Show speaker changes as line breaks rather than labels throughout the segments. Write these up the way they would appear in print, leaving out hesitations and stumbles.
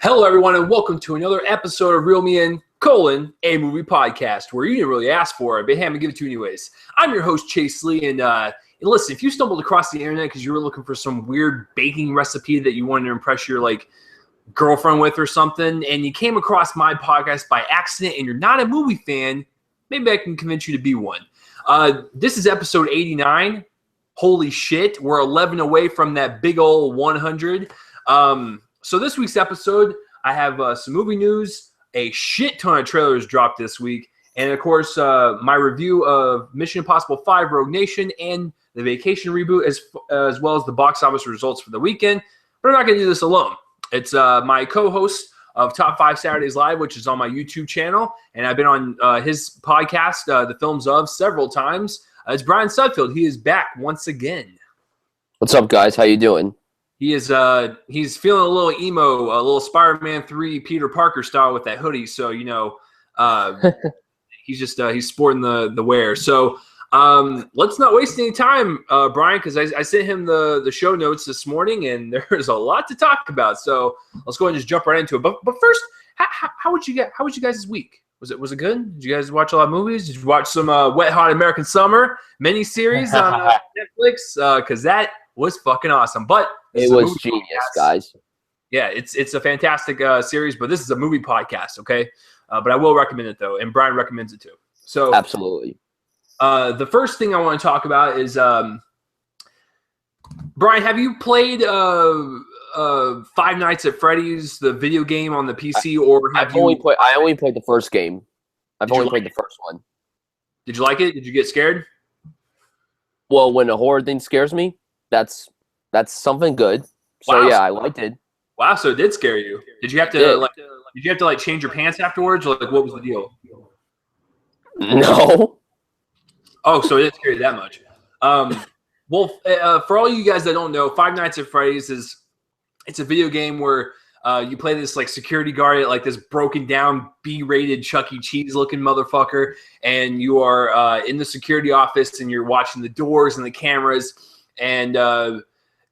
Hello, everyone, and welcome to another episode of Reel Me In, a movie podcast, where you didn't really ask for it, but hey, I'm going to give it to you anyways. I'm your host, Chase Lee, and listen, if you stumbled across the internet because you were looking for some weird baking recipe that you wanted to impress your, girlfriend with or something, and you came across my podcast by accident and you're not a movie fan, maybe I can convince you to be one. This is episode 89. Holy shit, we're 11 away from that big old 100. So this week's episode, I have some movie news, a shit ton of trailers dropped this week, and of course, my review of Mission Impossible 5 Rogue Nation and the Vacation reboot, as well as the box office results for the weekend. But I'm not going to do this alone. It's my co-host of Top 5 Saturdays Live, which is on my YouTube channel, and I've been on his podcast, The Films Of, several times. It's Bryan Sudfield. He is back once again.
What's up, guys? How you doing?
He is he's feeling a little emo, a little Spider-Man 3 Peter Parker style with that hoodie. So, he's just he's sporting the wear. So let's not waste any time, Bryan, because I sent him the show notes this morning, and there's a lot to talk about. So let's go ahead and just jump right into it. But first, how would you guys this week? Was it good? Did you guys watch a lot of movies? Did you watch some Wet Hot American Summer miniseries on Netflix? Because that was fucking awesome. But
it was genius, guys.
Yeah, it's a fantastic series, but this is a movie podcast, okay? But I will recommend it, though, and Bryan recommends it, too. So
absolutely.
The first thing I want to talk about is, Bryan, have you played Five Nights at Freddy's, the video game on the PC, or have you?
I only played the first game. I've only played the first one.
Did you like it? Did you get scared?
Well, when a horror thing scares me, that's something good. So
wow.
Yeah, I liked it.
Wow, so it did scare you. Did you have to change your pants afterwards, or what was the deal?
No.
Oh, so it didn't scare you that much. Well, for all you guys that don't know, Five Nights at Freddy's it's a video game where you play this security guard at this broken down B-rated Chuck E. Cheese looking motherfucker, and you are in the security office and you're watching the doors and the cameras, and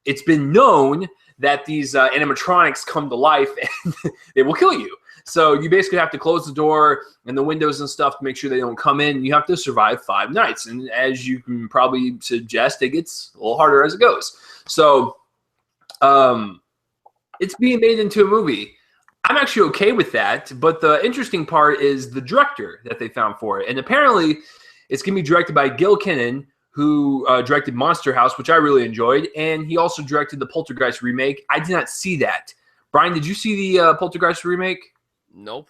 it's been known that these animatronics come to life and they will kill you. So you basically have to close the door and the windows and stuff to make sure they don't come in. You have to survive 5 nights. And as you can probably suggest, it gets a little harder as it goes. So it's being made into a movie. I'm actually okay with that. But the interesting part is the director that they found for it. And apparently it's going to be directed by Gil Kinnan, who directed Monster House, which I really enjoyed. And he also directed the Poltergeist remake. I did not see that. Bryan, did you see the Poltergeist remake?
Nope.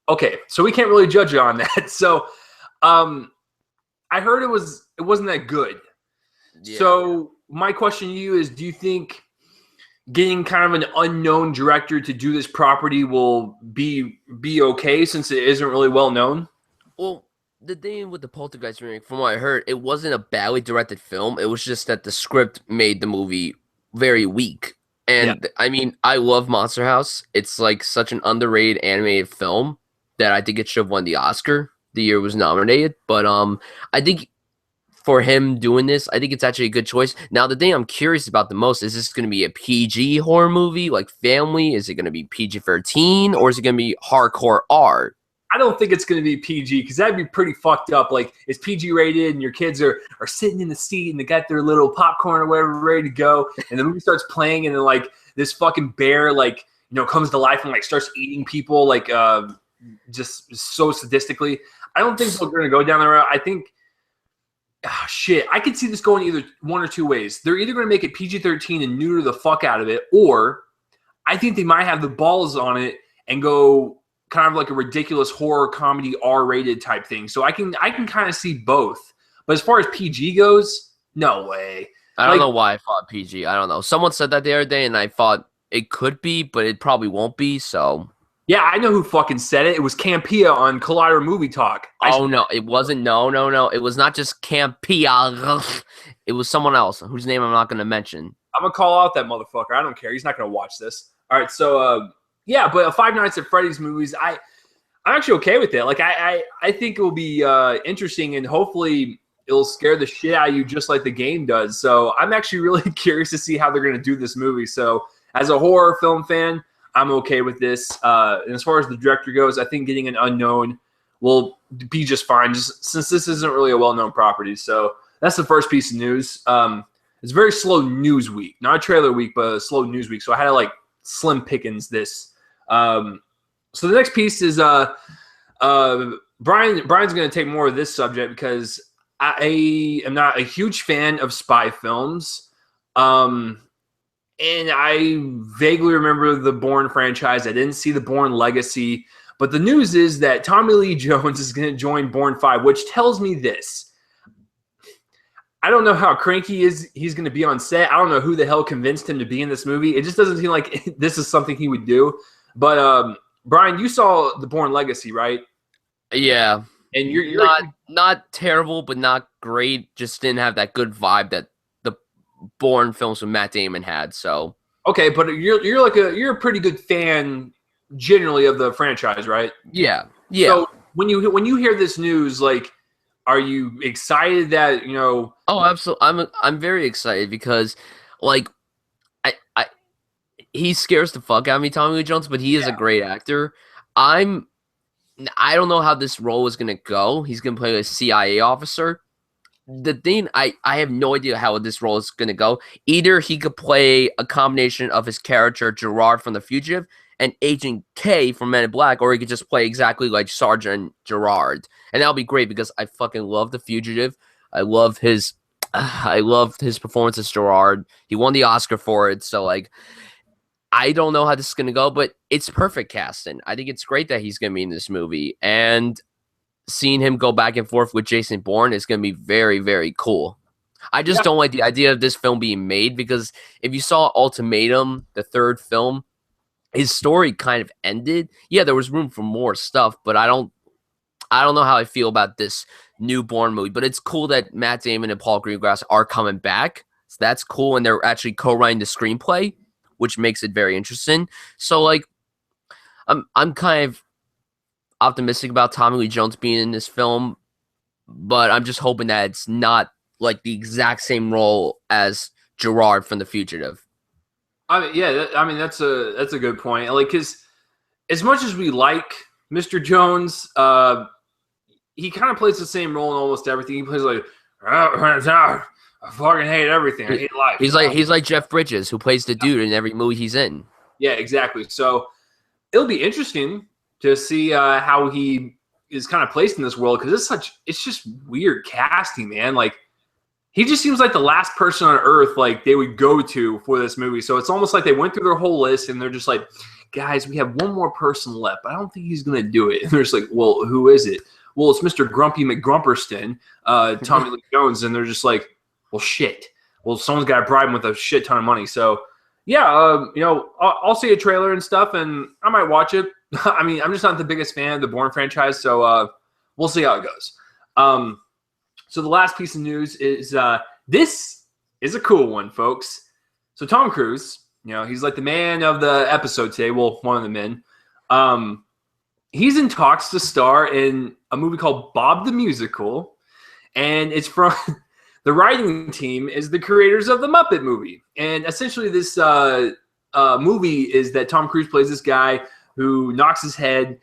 Okay, so we can't really judge it on that. So, I heard it wasn't that good. Yeah. So my question to you is: do you think getting kind of an unknown director to do this property will be okay since it isn't really well known?
Well, the thing with the Poltergeist remake, from what I heard, it wasn't a badly directed film. It was just that the script made the movie very weak. And yeah. I mean, I love Monster House. It's such an underrated animated film that I think it should have won the Oscar the year it was nominated. But I think for him doing this, I think it's actually a good choice. Now, the thing I'm curious about the most, is this going to be a PG horror movie, like family? Is it going to be PG-13, or is it going to be hardcore R?
I don't think it's going to be PG, because that'd be pretty fucked up. It's PG rated and your kids are sitting in the seat and they got their little popcorn or whatever ready to go. And the movie starts playing and then this fucking bear comes to life and starts eating people just so sadistically. I don't think we're going to go down the road. I think, I could see this going either one or two ways. They're either going to make it PG-13 and neuter the fuck out of it, or I think they might have the balls on it and go kind of like a ridiculous horror comedy R-rated type thing. So I can kind of see both. But as far as PG goes, no way.
I don't know why I thought PG. I don't know. Someone said that the other day, and I thought it could be, but it probably won't be. So
yeah, I know who fucking said it. It was Campia on Collider Movie Talk.
No, it wasn't. No. It was not just Campia. It was someone else whose name I'm not going to mention.
I'm going to call out that motherfucker. I don't care. He's not going to watch this. All right, so yeah, but Five Nights at Freddy's movies, I'm actually okay with it. I think it will be interesting, and hopefully it'll scare the shit out of you just like the game does. So I'm actually really curious to see how they're going to do this movie. So as a horror film fan, I'm okay with this. And as far as the director goes, I think getting an unknown will be just fine, just since this isn't really a well-known property. So that's the first piece of news. It's a very slow news week, not a trailer week, but a slow news week. So I had to slim pickings this. So the next piece is Brian's going to take more of this subject because I am not a huge fan of spy films. And I vaguely remember the Bourne franchise. I didn't see the Bourne Legacy. But the news is that Tommy Lee Jones is going to join Bourne 5, which tells me this. I don't know how cranky he's going to be on set. I don't know who the hell convinced him to be in this movie. It just doesn't seem like this is something he would do. But Brian, you saw the Bourne Legacy, right?
Yeah.
And you're
not terrible, but not great. Just didn't have that good vibe that the Bourne films with Matt Damon had. So
okay, but you're a pretty good fan generally of the franchise, right?
Yeah. Yeah.
So when you hear this news, are you excited that
Oh, absolutely. I'm very excited because, I he scares the fuck out of me, Tommy Lee Jones, but he is a great actor. I don't know how this role is gonna go. He's gonna play a CIA officer. The thing, I have no idea how this role is gonna go. Either he could play a combination of his character Gerard from The Fugitive and Agent K from Men in Black, or he could just play exactly like Sergeant Gerard, and that'll be great because I fucking love The Fugitive. I loved his performance as Gerard. He won the Oscar for it, so I don't know how this is gonna go, but it's perfect casting. I think it's great that he's gonna be in this movie, and seeing him go back and forth with Jason Bourne is gonna be very, very cool. I just don't like the idea of this film being made because if you saw Ultimatum, the third film, his story kind of ended. Yeah, there was room for more stuff, but I don't know how I feel about this new Bourne movie. But it's cool that Matt Damon and Paul Greengrass are coming back. So that's cool, and they're actually co-writing the screenplay, which makes it very interesting. So I'm kind of optimistic about Tommy Lee Jones being in this film, but I'm just hoping that it's not the exact same role as Gerard from The Fugitive.
That's a good point. Because as much as we like Mr. Jones, he kind of plays the same role in almost everything. He plays I fucking hate everything. I hate life.
He's like Jeff Bridges, who plays the dude in every movie he's in.
Yeah, exactly. So it'll be interesting to see how he is kind of placed in this world because it's just weird casting, man. He just seems like the last person on earth they would go to for this movie. So it's almost like they went through their whole list and they're just like, guys, we have one more person left, but I don't think he's gonna do it. And they're just like, well, who is it? Well, it's Mr. Grumpy McGrumperston, Tommy Lee Jones, and they're just like, well, shit. Well, someone's got to bribe him with a shit ton of money. So yeah, I'll see a trailer and stuff, and I might watch it. I mean, I'm just not the biggest fan of the Bourne franchise, so we'll see how it goes. So the last piece of news is this is a cool one, folks. So Tom Cruise, he's like the man of the episode today. Well, one of the men. He's in talks to star in a movie called Bob the Musical, and it's from the writing team is the creators of the Muppet movie. And essentially this movie is that Tom Cruise plays this guy who knocks his head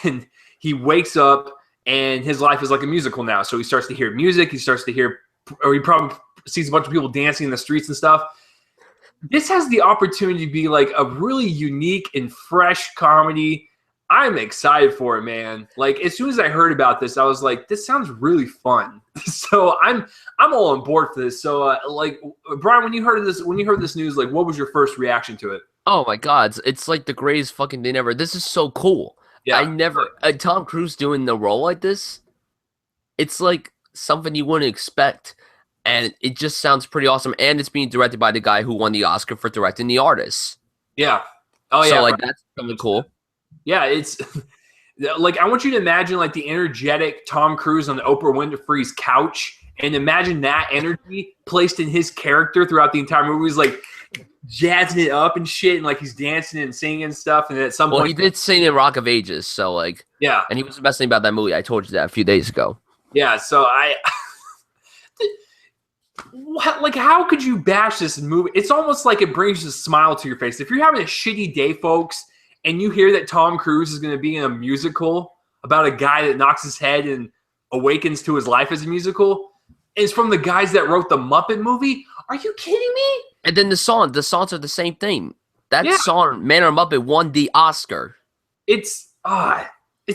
and he wakes up and his life is like a musical now. So he starts to hear music. He probably sees a bunch of people dancing in the streets and stuff. This has the opportunity to be a really unique and fresh comedy. I'm excited for it, man. As soon as I heard about this, I was like, this sounds really fun. So I'm all on board for this. So Brian, when you heard this news, what was your first reaction to it?
Oh my God, it's like the greatest fucking thing ever. This is so cool. Yeah. Tom Cruise doing the role like this, it's like something you wouldn't expect. And it just sounds pretty awesome. And it's being directed by the guy who won the Oscar for directing The Artist.
Yeah. Oh, yeah.
So, that's something cool.
Yeah, it's I want you to imagine the energetic Tom Cruise on the Oprah Winfrey's couch and imagine that energy placed in his character throughout the entire movie. He's jazzing it up and shit, and he's dancing and singing and stuff. And at some point,
he did sing in Rock of Ages, so
yeah.
And he was the best thing about that movie. I told you that a few days ago.
Yeah, so how could you bash this movie? It's almost like it brings a smile to your face. If you're having a shitty day, folks, and you hear that Tom Cruise is going to be in a musical about a guy that knocks his head and awakens to his life as a musical, it's from the guys that wrote the Muppet movie. Are you kidding me?
And then the songs are the same thing. That
Yeah.
song, Man or Muppet, won the Oscar.
It's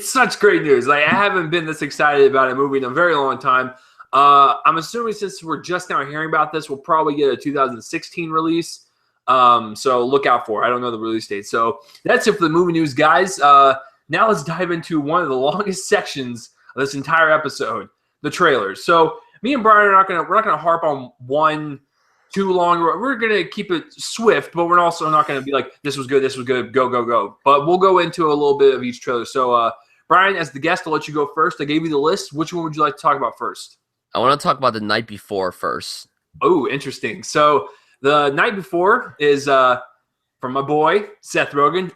such great news. Like, I haven't been this excited about a movie in a very long time. I'm assuming since we're just now hearing about this, we'll probably get a 2016 release. So look out for it. I don't know the release date. So that's it for the movie news, guys. Now let's dive into one of the longest sections of this entire episode, the trailers. So me and Bryan we're not gonna harp on one too long. We're gonna keep it swift, but we're also not gonna be like, this was good, go, go, go. But we'll go into a little bit of each trailer. So Bryan, as the guest, I'll let you go first. I gave you the list. Which one would you like to talk about first?
I want to talk about The Night Before first.
Oh, interesting. So The Night Before is from my boy Seth Rogen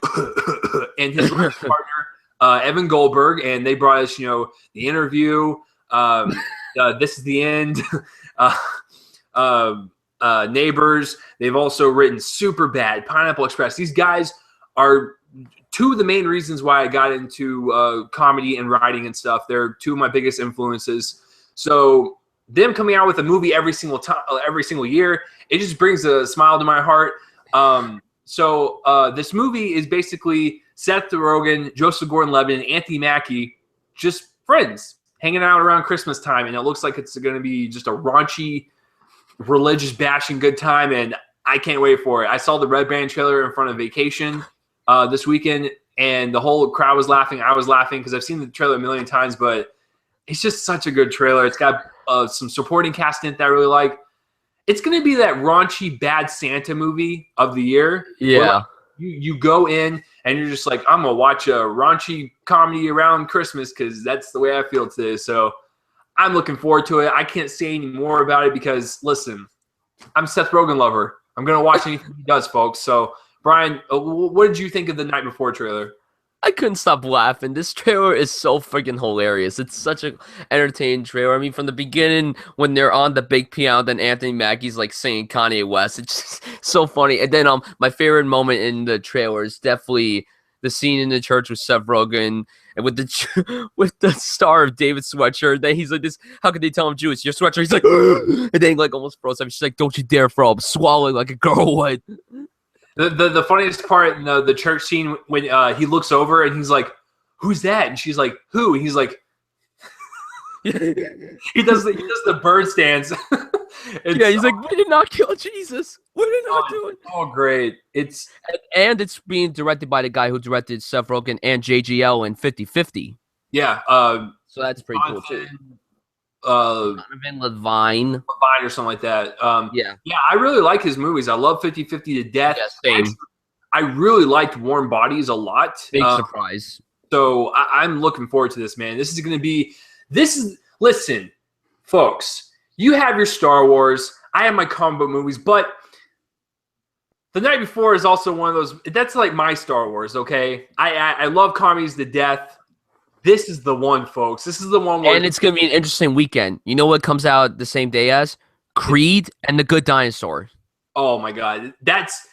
and his partner Evan Goldberg, and they brought us, The Interview, This Is the End, Neighbors. They've also written Superbad, Pineapple Express. These guys are two of the main reasons why I got into comedy and writing and stuff. They're two of my biggest influences. So them coming out with a movie every single year, it just brings a smile to my heart. So this movie is basically Seth Rogen, Joseph Gordon-Levitt, and Anthony Mackie, just friends hanging out around Christmas time, and it looks like it's going to be just a raunchy, religious bashing good time, and I can't wait for it. I saw the Red Band trailer in front of Vacation this weekend, and the whole crowd was laughing. I was laughing because I've seen the trailer a million times, but it's just such a good trailer. It's got some supporting cast in it that I really like. It's going to be that raunchy Bad Santa movie of the year.
Yeah.
Like you go in and you're just like, I'm going to watch a raunchy comedy around Christmas because that's the way I feel today. So I'm looking forward to it. I can't say any more about it because, listen, I'm a Seth Rogen lover. I'm going to watch anything he does, folks. So, Bryan, what did you think of the Night Before trailer?
I couldn't stop laughing. This trailer is so freaking hilarious. It's such an entertaining trailer. I mean, from the beginning, when they're on the big piano, then Anthony Mackie's like singing Kanye West. It's just so funny. And then my favorite moment in the trailer is definitely the scene in the church with Seth Rogen and with the Star of David sweatshirt. Then he's like, "This, how could they tell him Jewish? Your sweatshirt." He's like, and then he like almost froze up. She's like, "Don't you dare throw up," swallowing like a girl would.
The funniest part in the church scene when he looks over and he's like, "Who's that?" And she's like, "Who?" And he's like, he does the bird stance.
He's like, "We did not kill Jesus. We did not do it."
Oh, great! It's
being directed by the guy who directed Seth Rogen and JGL in 50/50.
Yeah.
So that's pretty cool too.
Donovan
Levine
or something like that.
Yeah,
I really like his movies. I love 50/50 to death.
Yeah, same.
I really liked Warm Bodies a lot.
Big surprise.
So I'm looking forward to this, man. This is going to be. Listen, folks. You have your Star Wars. I have my comic book movies, but The Night Before is also one of those. That's like my Star Wars. Okay, I love comedies to death. This is the one, folks. This is the one.
And it's going to be an interesting weekend. You know what comes out the same day as? Creed and The Good Dinosaur.
Oh, my God. That's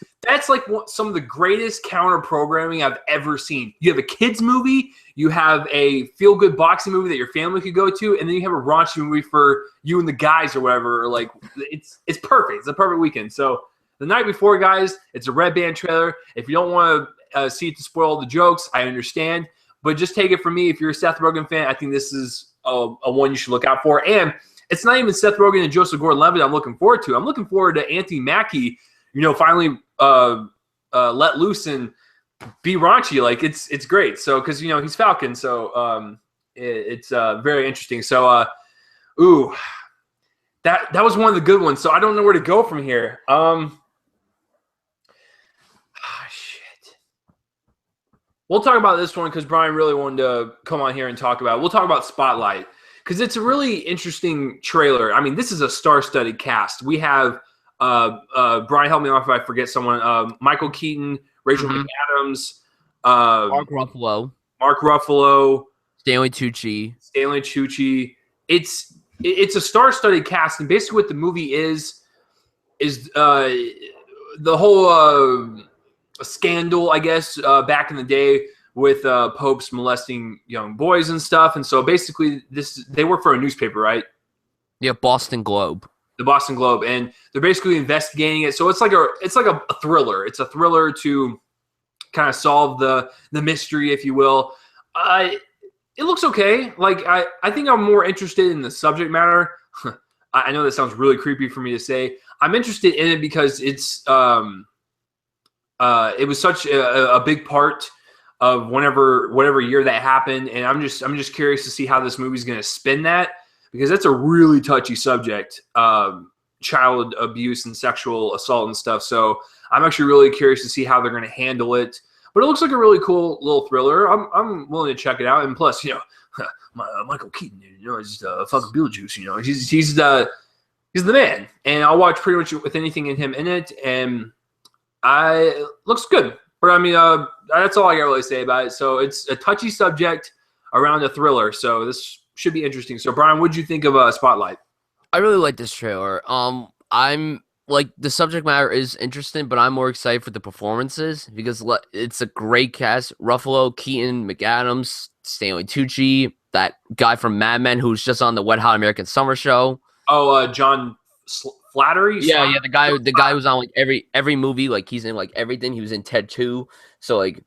like some of the greatest counter programming I've ever seen. You have a kids movie. You have a feel-good boxing movie that your family could go to. And then you have a raunchy movie for you and the guys or whatever. Or like, it's perfect. It's a perfect weekend. So The Night Before, guys, it's a Red Band trailer. If you don't want to see it to spoil all the jokes, I understand. But just take it from me. If you're a Seth Rogen fan, I think this is a one you should look out for. And it's not even Seth Rogen and Joseph Gordon-Levitt I'm looking forward to. I'm looking forward to Anthony Mackie, finally let loose and be raunchy. Like, it's great. So, because, he's Falcon. So it's very interesting. So, that was one of the good ones. So I don't know where to go from here. We'll talk about this one because Bryan really wanted to come on here and talk about it. We'll talk about Spotlight because it's a really interesting trailer. I mean, this is a star-studded cast. We have Bryan, help me off if I forget someone. Michael Keaton, Rachel McAdams,
Mark Ruffalo,
Stanley Tucci. It's a star-studded cast, and basically what the movie is the whole a scandal, I guess, back in the day with popes molesting young boys and stuff. And so basically, they work for a newspaper, right?
Yeah, Boston Globe.
The Boston Globe, and they're basically investigating it. So it's like a thriller. It's a thriller to kind of solve the mystery, if you will. It looks okay. Like I think I'm more interested in the subject matter. I know that sounds really creepy for me to say. I'm interested in it because it was such a big part of whatever year that happened, and I'm just curious to see how this movie's going to spin that, because that's a really touchy subject, child abuse and sexual assault and stuff. So I'm actually really curious to see how they're going to handle it. But it looks like a really cool little thriller. I'm willing to check it out. And plus, Michael Keaton, he's fucking Beetlejuice. He's the man. And I'll watch pretty much with anything in him in it. And it looks good. But I mean, that's all I got to really say about it. So it's a touchy subject around a thriller. So this should be interesting. So Brian, what'd you think of Spotlight?
I really like this trailer. I'm like, the subject matter is interesting, but I'm more excited for the performances because it's a great cast. Ruffalo, Keaton, McAdams, Stanley Tucci, that guy from Mad Men who's just on the Wet Hot American Summer show. Oh,
John Flattery?
Yeah, the guy who's on like every movie, like he's in like everything. He was in Ted 2. So like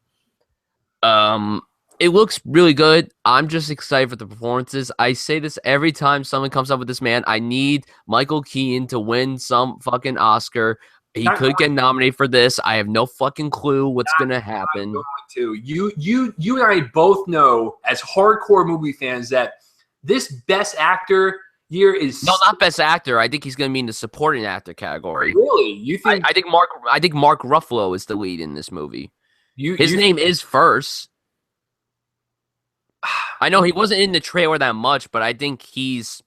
it looks really good. I'm just excited for the performances. I say this every time someone comes up with this man. I need Michael Keaton to win some fucking Oscar. He could get nominated for this. I have no fucking clue what's gonna happen.
You and I both know as hardcore movie fans that this Best Actor year is
not Best Actor. I think he's gonna be in the supporting actor category.
Really? You think?
I think Mark Ruffalo is the lead in this movie. His name is first. I know he wasn't in the trailer that much, but I think he's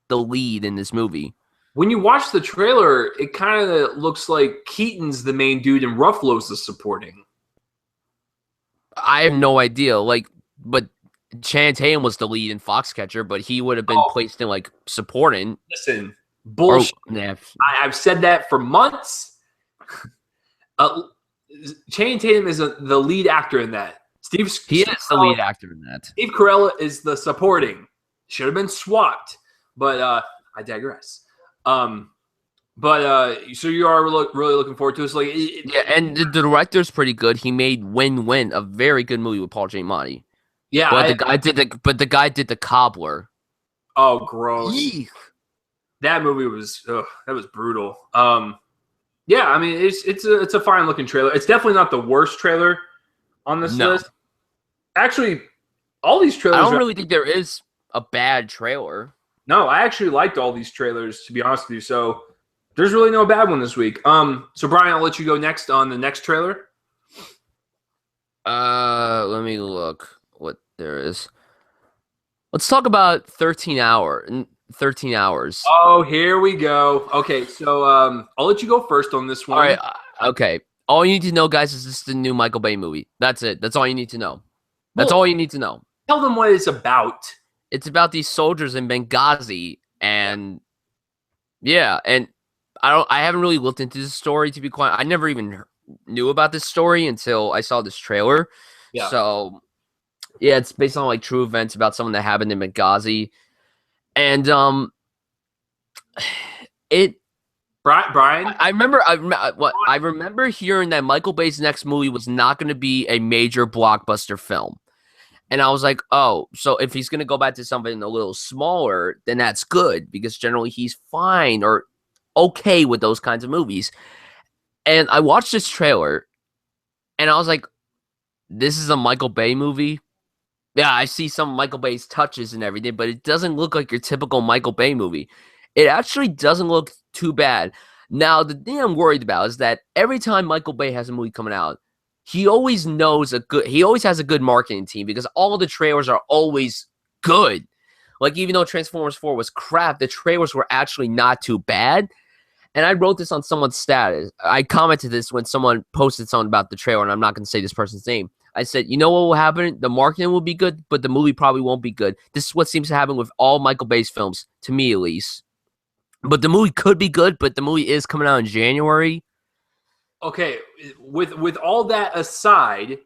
the lead in this movie.
When you watch the trailer, it kind of looks like Keaton's the main dude and Ruffalo's the supporting.
I have no idea. But Channing Tatum was the lead in Foxcatcher, but he would have been placed in like supporting.
Listen, bullshit. I've said that for months. Channing Tatum is the lead actor in that.
He is the lead actor in that.
Steve Carell is the supporting. Should have been swapped, but I digress. So you are really looking forward to it.
Yeah, and the director's pretty good. He made Win-Win, a very good movie with Paul Giamatti.
Yeah,
but the guy did The Cobbler.
Oh, gross!
Eek.
That movie was brutal. Yeah, I mean it's a fine looking trailer. It's definitely not the worst trailer on this list. Actually, all these trailers.
I don't really think there is a bad trailer.
No, I actually liked all these trailers, to be honest with you. So there's really no bad one this week. So Brian, I'll let you go next on the next trailer.
Let me look what there is. Let's talk about 13 hours.
Oh, here we go. Okay, so I'll let you go first on this one.
All right. Okay. All you need to know, guys, is this is the new Michael Bay movie. That's it. That's all you need to know. That's all you need to know.
Tell them what it's about.
It's about these soldiers in Benghazi, and yeah, and I haven't really looked into this story, to be quite. I never even knew about this story until I saw this trailer. Yeah. So yeah, it's based on like true events about something that happened in Benghazi, and
Brian,
I remember hearing that Michael Bay's next movie was not going to be a major blockbuster film. And I was like, oh, so if he's going to go back to something a little smaller, then that's good, because generally he's fine or okay with those kinds of movies. And I watched this trailer and I was like, this is a Michael Bay movie. Yeah, I see some Michael Bay's touches and everything, but it doesn't look like your typical Michael Bay movie. It actually doesn't look too bad. Now, the thing I'm worried about is that every time Michael Bay has a movie coming out, he always has a good marketing team, because all the trailers are always good. Like, even though Transformers 4 was crap, the trailers were actually not too bad. And I wrote this on someone's status. I commented this when someone posted something about the trailer, and I'm not going to say this person's name. I said, you know what will happen? The marketing will be good, but the movie probably won't be good. This is what seems to happen with all Michael Bay's films, to me at least. But the movie could be good, but the movie is coming out in January.
Okay, with all that aside,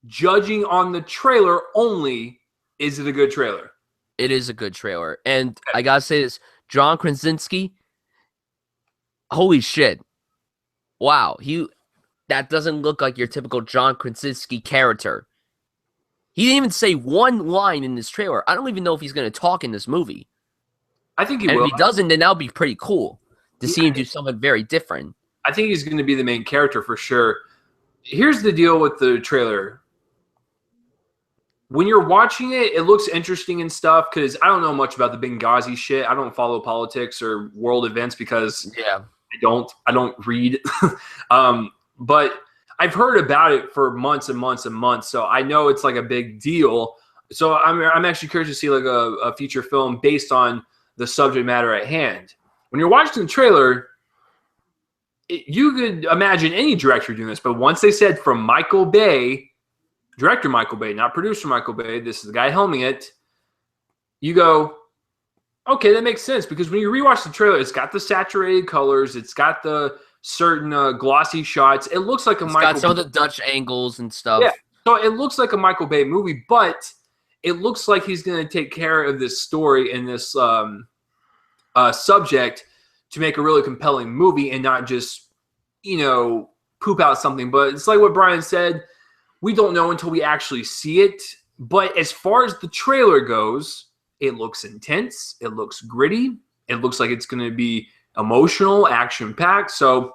judging on the trailer only, is it a good trailer?
It is a good trailer. And I gotta say this, John Krasinski, holy shit. Wow, that doesn't look like your typical John Krasinski character. He didn't even say one line in this trailer. I don't even know if he's gonna talk in this movie.
I think he
And
will.
if he doesn't, then that'll be pretty cool to see him
I
do something very different.
think he's going to be the main character for sure. Here's the deal with the trailer. When you're watching it, it looks interesting and stuff because I don't know much about the Benghazi shit. I don't follow politics or world events because I don't read. But I've heard about it for months and months and months, so I know it's like a big deal. So I'm actually curious to see like a feature film based on the subject matter at hand. When you're watching the trailer, you could imagine any director doing this, but once they said from Michael Bay, director Michael Bay, not producer Michael Bay, this is the guy helming it, you go, okay, that makes sense, because when you rewatch the trailer, it's got the saturated colors, it's got the certain glossy shots. It looks like
It's got some of the Dutch angles and stuff.
Yeah, so it looks like a Michael Bay movie, but it looks like he's going to take care of this story and this subject to make a really compelling movie and not just, poop out something. But it's like what Bryan said, we don't know until we actually see it. But as far as the trailer goes, it looks intense. It looks gritty. It looks like it's going to be emotional, action-packed. So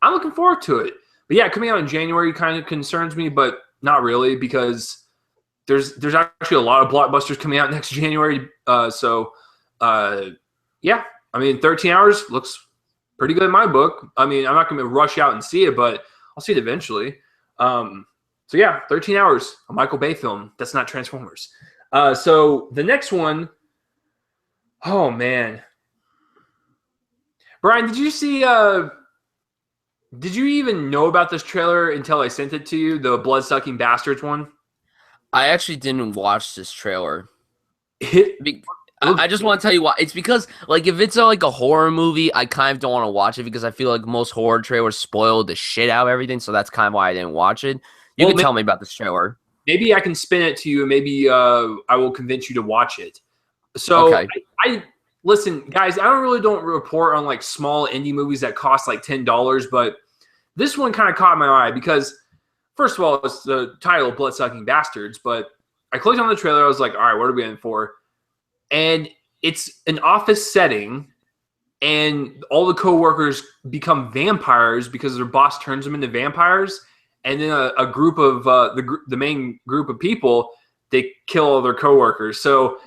I'm looking forward to it. But yeah, coming out in January kind of concerns me, but not really, because there's actually a lot of blockbusters coming out next January. Yeah, I mean, 13 hours looks pretty good in my book. I mean, I'm not going to rush out and see it, but I'll see it eventually. So yeah, 13 hours, a Michael Bay film. That's not Transformers. So the next one, oh man. Bryan, did you see, did you even know about this trailer until I sent it to you, the Blood-Sucking Bastards one?
I actually didn't watch this trailer. I just want to tell you why. It's because, like, if it's like a horror movie, I kind of don't want to watch it because I feel like most horror trailers spoil the shit out of everything. So that's kind of why I didn't watch it. You can tell me about this trailer.
Maybe I can spin it to you, and maybe I will convince you to watch it. So, okay. I listen, guys. I don't report on like small indie movies that cost like $10, but this one kind of caught my eye because, first of all, it's the title "Blood-Sucking Bastards." But I clicked on the trailer. I was like, all right, what are we in for? And it's an office setting, and all the coworkers become vampires because their boss turns them into vampires. And then a group of the main group of people, they kill all their coworkers. So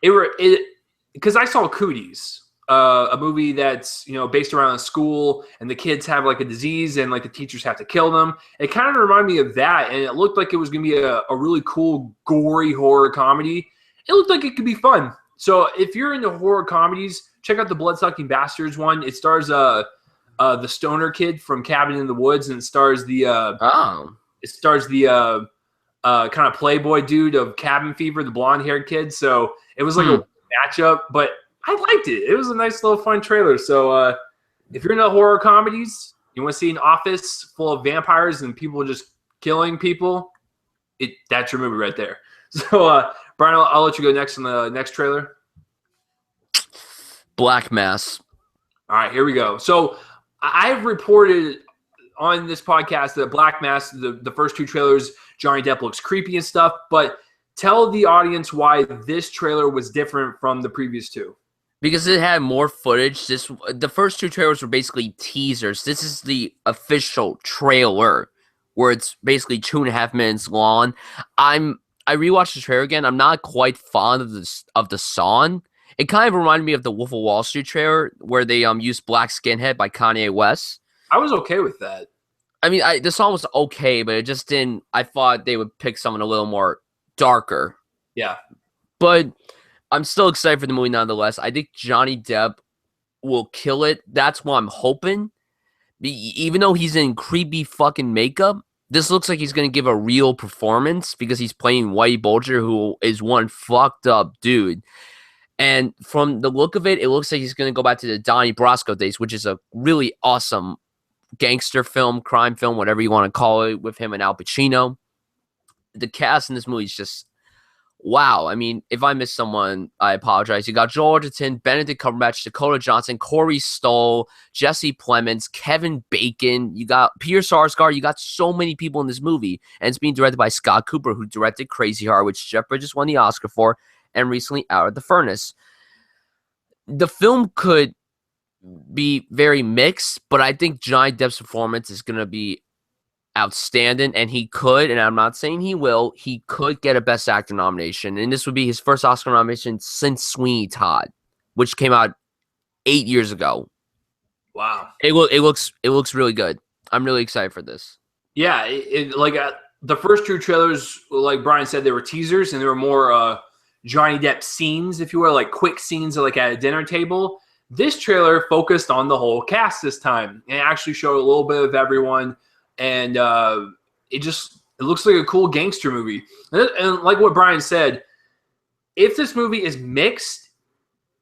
because I saw Cooties, a movie that's based around a school, and the kids have like a disease, and like the teachers have to kill them. It kind of reminded me of that, and it looked like it was going to be a really cool, gory horror comedy. It looked like it could be fun. So if you're into horror comedies, check out the Blood-Sucking Bastards one. It stars the stoner kid from Cabin in the Woods, and it stars the kind of playboy dude of Cabin Fever, the blonde-haired kid. So it was like a matchup, but I liked it. It was a nice little fun trailer. So if you're into horror comedies, you want to see an office full of vampires and people just killing people, that's your movie right there. So Bryan, I'll let you go next on the next trailer.
Black Mass.
All right, here we go. So I've reported on this podcast that Black Mass, the first two trailers, Johnny Depp looks creepy and stuff, but tell the audience why this trailer was different from the previous two.
Because it had more footage. The first two trailers were basically teasers. This is the official trailer where it's basically 2.5 minutes long. I rewatched the trailer again. I'm not quite fond of the song. It kind of reminded me of the Wolf of Wall Street trailer where they used Black Skinhead by Kanye West.
I was okay with that.
I mean, the song was okay, but it just didn't. I thought they would pick someone a little more darker.
Yeah.
But I'm still excited for the movie nonetheless. I think Johnny Depp will kill it. That's what I'm hoping. Even though he's in creepy fucking makeup, this looks like he's going to give a real performance because he's playing Whitey Bulger, who is one fucked up dude. And from the look of it, it looks like he's going to go back to the Donnie Brasco days, which is a really awesome gangster film, crime film, whatever you want to call it, with him and Al Pacino. The cast in this movie is just wow. I mean, if I missed someone, I apologize. You got Joel Edgerton, Benedict Cumberbatch, Dakota Johnson, Corey Stoll, Jesse Plemons, Kevin Bacon. You got Peter Sarsgaard. You got so many people in this movie. And it's being directed by Scott Cooper, who directed Crazy Heart, which Jeff Bridges won the Oscar for, and recently Out of the Furnace. The film could be very mixed, but I think Johnny Depp's performance is going to be outstanding, and he could, and I'm not saying he will, he could get a Best Actor nomination, and this would be his first Oscar nomination since Sweeney Todd, which came out 8 years ago.
Wow.
It looks really good. I'm really excited for this.
Yeah, the first two trailers, like Bryan said, they were teasers, and they were more Johnny Depp scenes, if you will, like quick scenes like at a dinner table. This trailer focused on the whole cast this time, and it actually showed a little bit of everyone. And it looks like a cool gangster movie. And like what Bryan said, if this movie is mixed,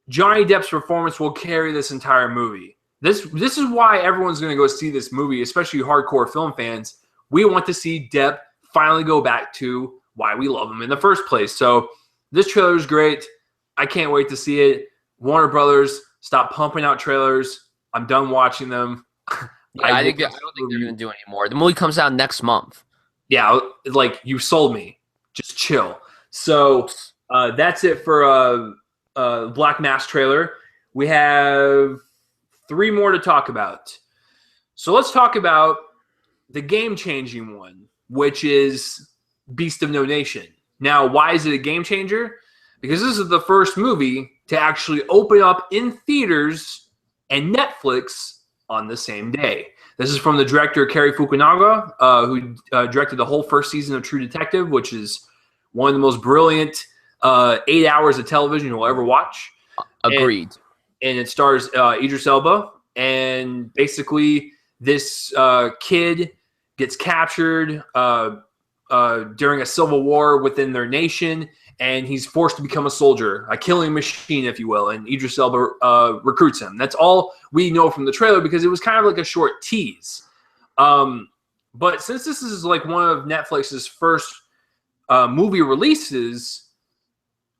Johnny Depp's performance will carry this entire movie. This is why everyone's going to go see this movie, especially hardcore film fans. We want to see Depp finally go back to why we love him in the first place. So this trailer is great. I can't wait to see it. Warner Brothers, stop pumping out trailers. I'm done watching them.
Yeah, I don't think they're going to do anymore. The movie comes out next month.
Yeah, like you sold me. Just chill. So that's it for Black Mass trailer. We have 3 more to talk about. So let's talk about the game-changing one, which is Beast of No Nation. Now, why is it a game changer? Because this is the first movie to actually open up in theaters and Netflix on the same day. This is from the director Cary Fukunaga, who directed the whole first season of True Detective, which is one of the most brilliant 8 hours of television you'll ever watch.
Agreed.
And it stars Idris Elba. And basically, this kid gets captured during a civil war within their nation, and he's forced to become a soldier, a killing machine, if you will, and Idris Elba recruits him. That's all we know from the trailer because it was kind of like a short tease. But since this is like one of Netflix's first movie releases,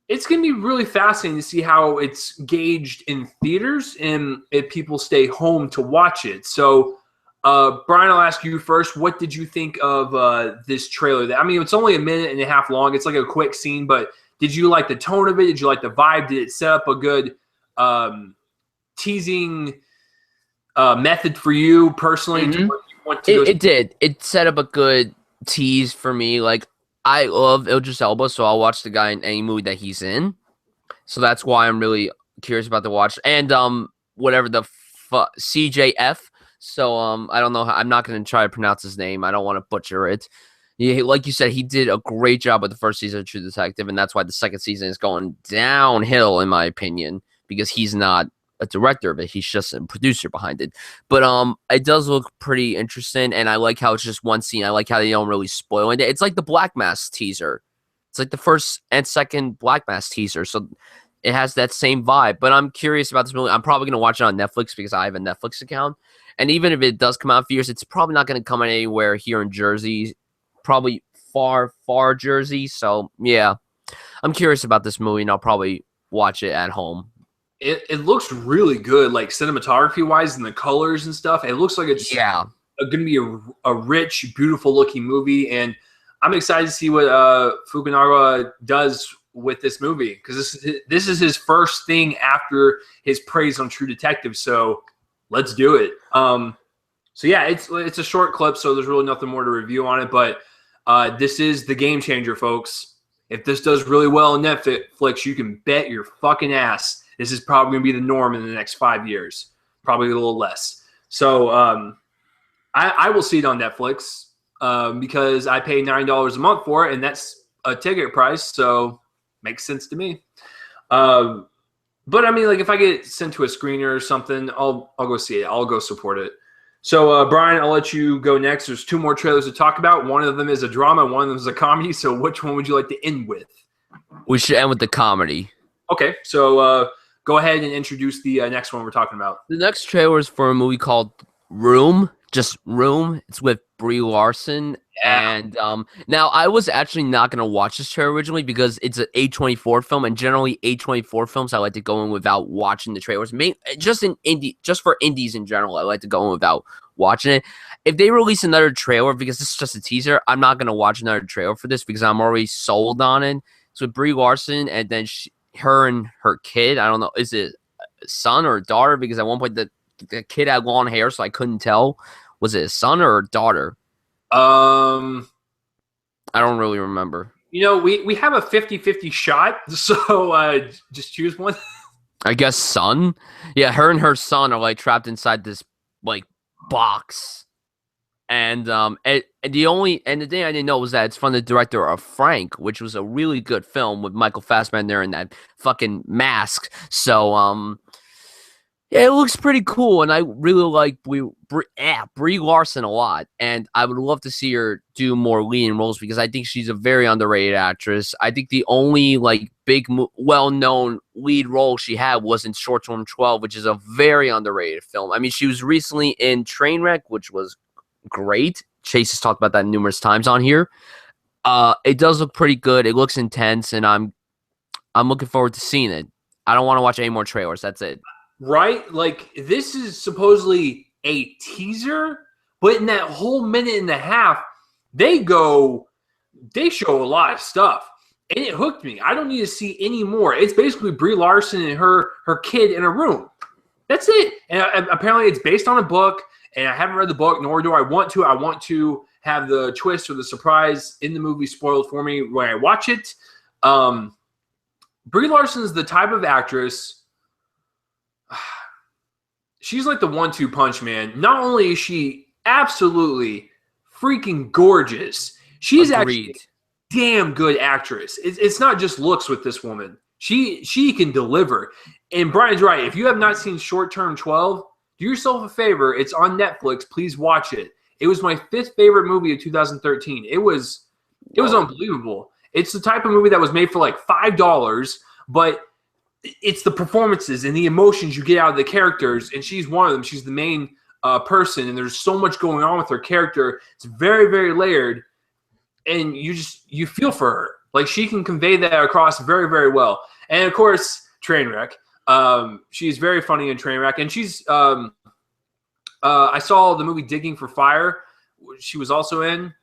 it's going to be really fascinating to see how it's gauged in theaters and if people stay home to watch it. So, Bryan, I'll ask you first. What did you think of this trailer? I mean, it's only a minute and a half long. It's like a quick scene, but did you like the tone of it? Did you like the vibe? Did it set up a good teasing method for you personally?
Mm-hmm. It did. It set up a good tease for me. Like, I love Idris Elba, so I'll watch the guy in any movie that he's in. So that's why I'm really curious about the watch. And whatever the CJF. So I don't know. I'm not going to try to pronounce his name. I don't want to butcher it. Like you said, he did a great job with the first season of True Detective, and that's why the second season is going downhill, in my opinion, because he's not a director of it. He's just a producer behind it. But it does look pretty interesting, and I like how it's just one scene. I like how they don't really spoil it. It's like the Black Mass teaser. It's like the first and second Black Mass teaser. So it has that same vibe. But I'm curious about this movie. I'm probably going to watch it on Netflix because I have a Netflix account. And even if it does come out in theaters, it's probably not going to come out anywhere here in Jersey. Probably far, far Jersey. So, yeah. I'm curious about this movie, and I'll probably watch it at home.
It looks really good, like cinematography-wise and the colors and stuff. It looks like it's going to be a rich, beautiful-looking movie. And I'm excited to see what Fukunaga does with this movie because this is his first thing after his praise on True Detective. So let's do it. So yeah, it's a short clip, so there's really nothing more to review on it. But this is the game changer, folks. If this does really well on Netflix, you can bet your fucking ass this is probably going to be the norm in the next 5 years, probably a little less. So I will see it on Netflix because I pay $9 a month for it, and that's a ticket price, so makes sense to me. But I mean, like if I get sent to a screener or something, I'll go see it. I'll go support it. So Bryan, I'll let you go next. There's 2 more trailers to talk about. One of them is a drama, one of them is a comedy. So which one would you like to end with?
We should end with the comedy.
Okay, so go ahead and introduce the next one we're talking about.
The next trailer is for a movie called Room just Room. It's with Brie Larson.
Yeah.
And now I was actually not gonna watch this trailer originally because it's an A24 film, and generally A24 films I like to go in without watching the trailers. Just for indies in general, I like to go in without watching it. If they release another trailer, because this is just a teaser, I'm not gonna watch another trailer for this because I'm already sold on it. So with Brie Larson, and then her and her kid, I don't know, is it a son or a daughter? Because at one point the kid had long hair, so I couldn't tell. Was it a son or a daughter?
Um,
I don't really remember.
we have a 50-50 shot, so just choose one.
I guess son. Yeah, her and her son are like trapped inside this like box. And the thing I didn't know was that it's from the director of Frank, which was a really good film with Michael Fassbender in that fucking mask. So yeah, it looks pretty cool, and I really like Brie Larson a lot, and I would love to see her do more leading roles because I think she's a very underrated actress. I think the only like big, well-known lead role she had was in Short Term 12, which is a very underrated film. I mean, she was recently in Trainwreck, which was great. Chase has talked about that numerous times on here. It does look pretty good. It looks intense, and I'm looking forward to seeing it. I don't want to watch any more trailers. That's it.
Right? Like, this is supposedly a teaser, but in that whole minute and a half, they show a lot of stuff. And it hooked me. I don't need to see any more. It's basically Brie Larson and her kid in a room. That's it. And apparently it's based on a book, and I haven't read the book, nor do I want to. I want to have the twist or the surprise in the movie spoiled for me when I watch it. Brie Larson is the type of actress... She's like the 1-2 punch, man. Not only is she absolutely freaking gorgeous, she's actually a damn good actress. It's not just looks with this woman. She can deliver. And Brian's right. If you have not seen Short Term 12, do yourself a favor. It's on Netflix. Please watch it. It was my 5th favorite movie of 2013. It was unbelievable. It's the type of movie that was made for like $5, but it's the performances and the emotions you get out of the characters, and she's one of them. She's the main person, and there's so much going on with her character. It's very, very layered, and you feel for her. Like, she can convey that across very, very well. And, of course, Trainwreck. She's very funny in Trainwreck, and she's I saw the movie Digging for Fire. She was also in.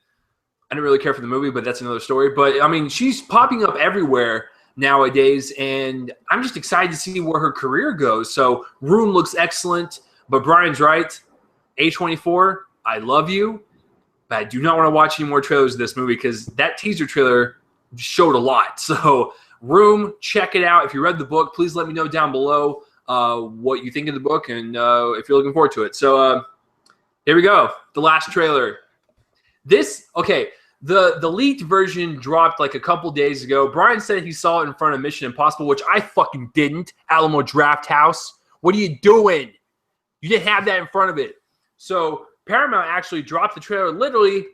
I didn't really care for the movie, but that's another story. But, I mean, she's popping up everywhere nowadays, and I'm just excited to see where her career goes. So Room looks excellent, but Brian's right. A24, I love you, but I do not want to watch any more trailers of this movie because that teaser trailer showed a lot. So Room, check it out. If you read the book, please let me know down below what you think of the book and if you're looking forward to it. So here we go. The last trailer. The leaked version dropped like a couple days ago. Brian said he saw it in front of Mission Impossible, which I fucking didn't. Alamo Drafthouse. What are you doing? You didn't have that in front of it. So Paramount actually dropped the trailer literally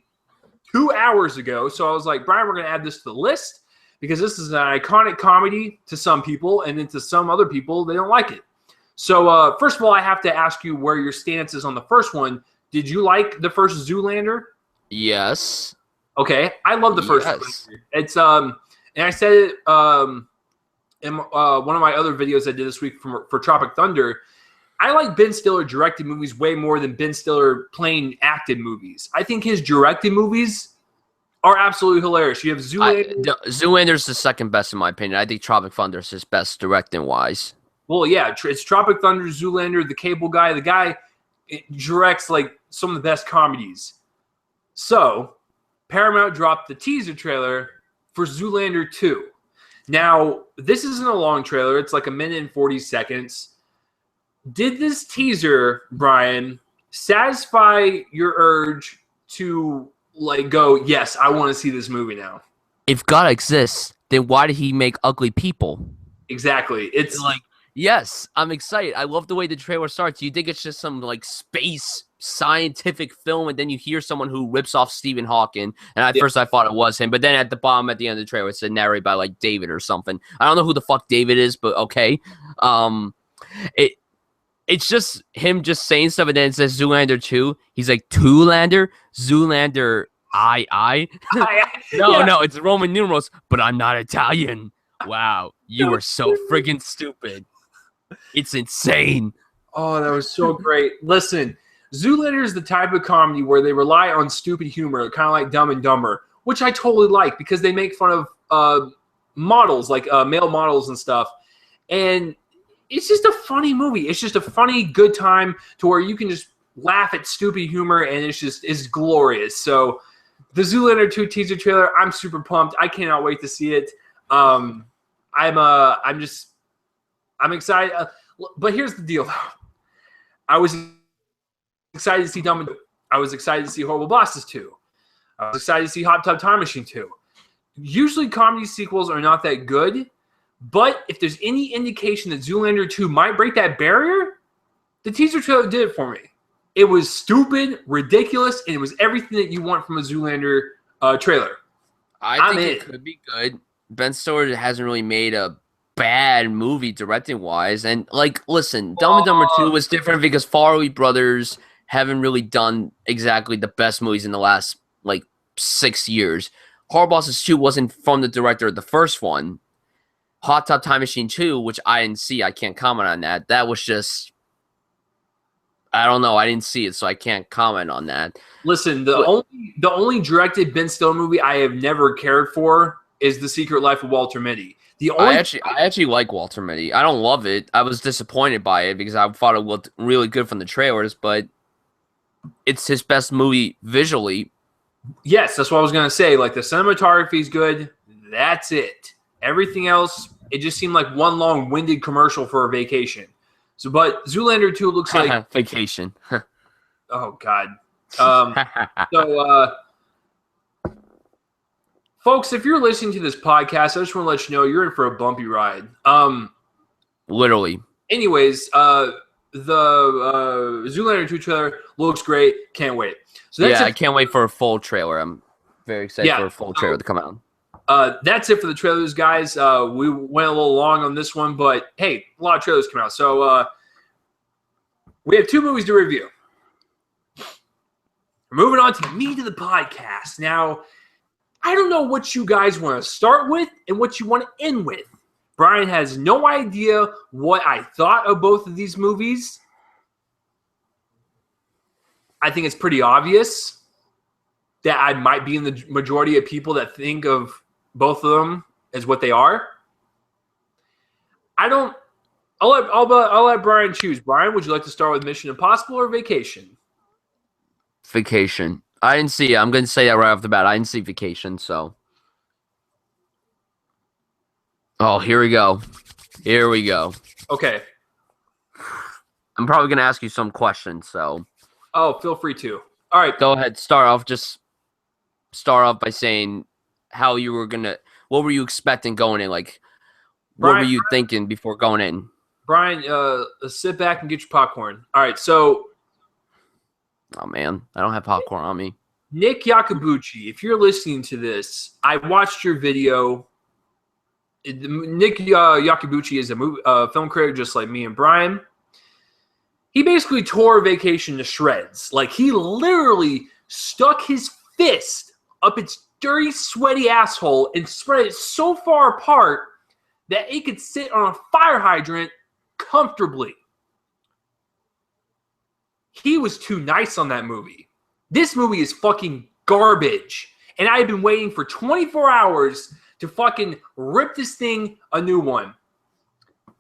2 hours ago. So I was like, Brian, we're going to add this to the list because this is an iconic comedy to some people, and then to some other people, they don't like it. So first of all, I have to ask you where your stance is on the first one. Did you like the first Zoolander?
Yes.
Okay, I love the first one. It's and I said it in one of my other videos I did this week for Tropic Thunder. I like Ben Stiller directed movies way more than Ben Stiller plain acted movies. I think his directed movies are absolutely hilarious. You have Zoolander.
Zoolander's the second best in my opinion. I think Tropic Thunder is his best directing wise.
Well, yeah, it's Tropic Thunder, Zoolander, The Cable Guy. The guy directs like some of the best comedies. So Paramount dropped the teaser trailer for Zoolander 2. Now, this isn't a long trailer. It's like 1 minute and 40 seconds. Did this teaser, Brian, satisfy your urge to like go, yes, I want to see this movie now?
If God exists, then why did he make ugly people?
Exactly. It's like,
yes, I'm excited. I love the way the trailer starts. You think it's just some like space scientific film, and then you hear someone who rips off Stephen Hawking, and at first I thought it was him, but then at the bottom, at the end of the trailer, it said narrated by like David or something. I don't know who the fuck David is, but okay. it's just him just saying stuff, and then it says Zoolander 2. He's like, Two-lander? Zoolander I? No, it's Roman numerals, but I'm not Italian. Wow, you are so friggin' stupid. It's insane.
Oh, that was so great. Listen, Zoolander is the type of comedy where they rely on stupid humor, kind of like Dumb and Dumber, which I totally like because they make fun of models, like male models and stuff. And it's just a funny movie. It's just a funny, good time to where you can just laugh at stupid humor, and it's glorious. So the Zoolander 2 teaser trailer, I'm super pumped. I cannot wait to see it. I'm excited. But here's the deal, though. I was excited to see Dumb and Dumber. I was excited to see Horrible Bosses 2. I was excited to see Hot Tub Time Machine 2. Usually comedy sequels are not that good, but if there's any indication that Zoolander 2 might break that barrier, the teaser trailer did it for me. It was stupid, ridiculous, and it was everything that you want from a Zoolander trailer.
I think it could be good. Ben Stiller hasn't really made a bad movie directing wise, and like, listen, Dumb and Dumber 2 was different because Farley brothers haven't really done exactly the best movies in the last like 6 years. Horror Bosses 2 wasn't from the director of the first one. Hot Tub Time Machine 2, which I didn't see, I can't comment on that. That was just, I don't know, I didn't see it, so I can't comment on that.
Listen, the only directed Ben Stiller movie I have never cared for is The Secret Life of Walter Mitty. I actually like Walter Mitty. I don't love it. I was disappointed by it because I thought it looked really good from the trailers, but it's his best movie visually. Yes, that's what I was going to say. Like, the cinematography is good. That's it. Everything else, it just seemed like one long-winded commercial for a vacation. So, but Zoolander 2 looks like...
Vacation.
Oh, God. Folks, if you're listening to this podcast, I just want to let you know you're in for a bumpy ride.
Literally.
Anyways, the Zoolander 2 trailer looks great. Can't wait. So that's
I can't wait for a full trailer. I'm very excited for a full trailer to come out.
That's it for the trailers, guys. We went a little long on this one, but hey, a lot of trailers came out. So we have 2 movies to review. We're moving on to the meat of the podcast. Now, I don't know what you guys want to start with and what you want to end with. Bryan has no idea what I thought of both of these movies. I think it's pretty obvious that I might be in the majority of people that think of both of them as what they are. I'll let Bryan choose. Bryan, would you like to start with Mission Impossible or Vacation?
Vacation. I didn't see it. I'm going to say that right off the bat. I didn't see Vacation, so. Oh, here we go.
Okay.
I'm probably going to ask you some questions, so.
Oh, feel free to. All right.
Go ahead. Start off by saying how you were going to, what were you expecting going in? Like, what were you thinking before going in?
Bryan, sit back and get your popcorn. All right, so.
Oh, man. I don't have popcorn on me.
Nick Yakabuchi, if you're listening to this, I watched your video. Nick Yakabuchi is a film critic just like me and Bryan. He basically tore Vacation to shreds. Like, he literally stuck his fist up its dirty, sweaty asshole and spread it so far apart that it could sit on a fire hydrant comfortably. He was too nice on that movie. This movie is fucking garbage. And I have been waiting for 24 hours to fucking rip this thing a new one.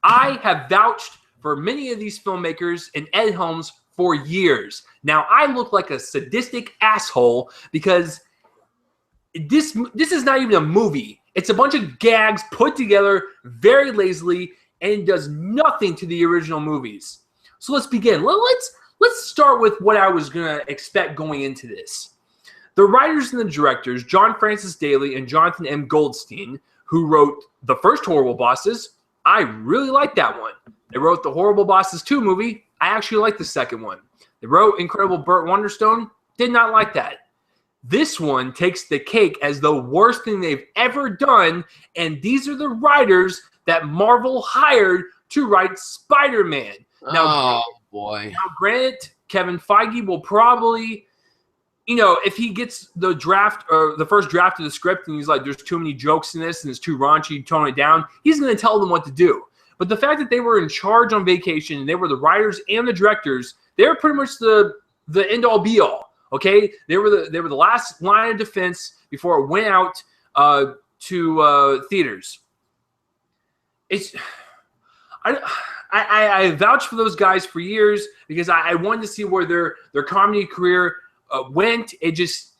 I have vouched for many of these filmmakers and Ed Helms for years. Now, I look like a sadistic asshole because this is not even a movie. It's a bunch of gags put together very lazily and does nothing to the original movies. So let's begin. Let's start with what I was going to expect going into this. The writers and the directors, John Francis Daley and Jonathan M. Goldstein, who wrote the first Horrible Bosses, I really like that one. They wrote the Horrible Bosses 2 movie. I actually like the second one. They wrote Incredible Burt Wonderstone. Did not like that. This one takes the cake as the worst thing they've ever done, and these are the writers that Marvel hired to write Spider-Man. Now,
boy.
Now, granted, Kevin Feige will probably, if he gets the draft or the first draft of the script and he's like, there's too many jokes in this and it's too raunchy, tone it down, he's going to tell them what to do. But the fact that they were in charge on vacation, and they were the writers and the directors, they were pretty much the end-all be-all, okay? They were the last line of defense before it went out to theaters. I vouched for those guys for years because I wanted to see where their comedy career went. This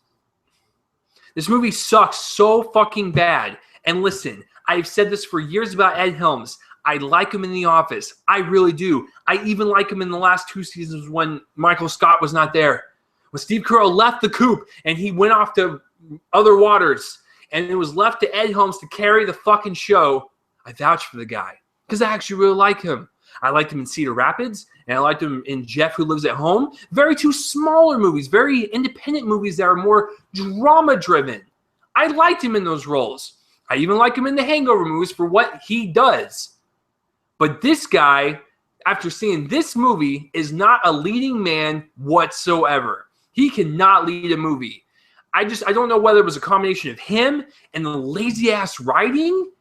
movie sucks so fucking bad. And listen, I've said this for years about Ed Helms. I like him in The Office. I really do. I even like him in the last 2 seasons when Michael Scott was not there. When Steve Carell left the coop and he went off to other waters and it was left to Ed Helms to carry the fucking show, I vouch for the guy because I actually really like him. I liked him in Cedar Rapids, and I liked him in Jeff Who Lives at Home. Very two smaller movies, very independent movies that are more drama-driven. I liked him in those roles. I even like him in the Hangover movies for what he does. But this guy, after seeing this movie, is not a leading man whatsoever. He cannot lead a movie. I don't know whether it was a combination of him and the lazy-ass writing,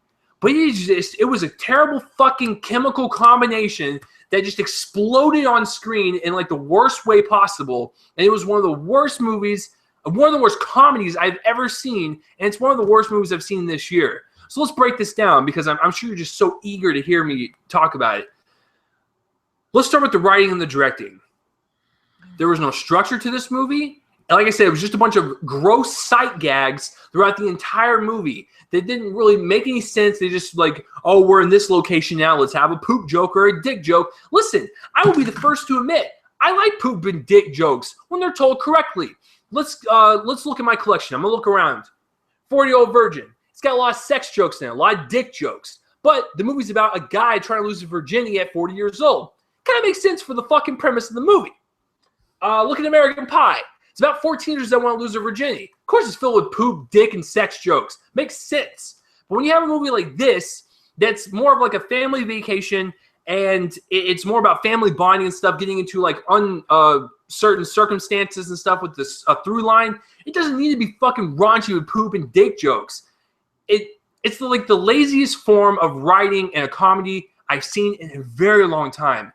but it was a terrible fucking chemical combination that just exploded on screen in like the worst way possible. And it was one of the worst movies, one of the worst comedies I've ever seen, and it's one of the worst movies I've seen this year. So let's break this down because I'm sure you're just so eager to hear me talk about it. Let's start with the writing and the directing. There was no structure to this movie. And like I said, it was just a bunch of gross sight gags throughout the entire movie. They didn't really make any sense. They just like, oh, we're in this location now. Let's have a poop joke or a dick joke. Listen, I will be the first to admit, I like poop and dick jokes when they're told correctly. Let's look at my collection. I'm going to look around. 40-Year-Old Virgin. It's got a lot of sex jokes in it, a lot of dick jokes. But the movie's about a guy trying to lose his virginity at 40 years old. Kind of makes sense for the fucking premise of the movie. Look at American Pie. It's about 4 teenagers that want to lose their virginity. Of course, it's filled with poop, dick, and sex jokes. Makes sense. But when you have a movie like this, that's more of like a family vacation, and it's more about family bonding and stuff, getting into like certain circumstances and stuff with this through line, it doesn't need to be fucking raunchy with poop and dick jokes. It's like the laziest form of writing and a comedy I've seen in a very long time.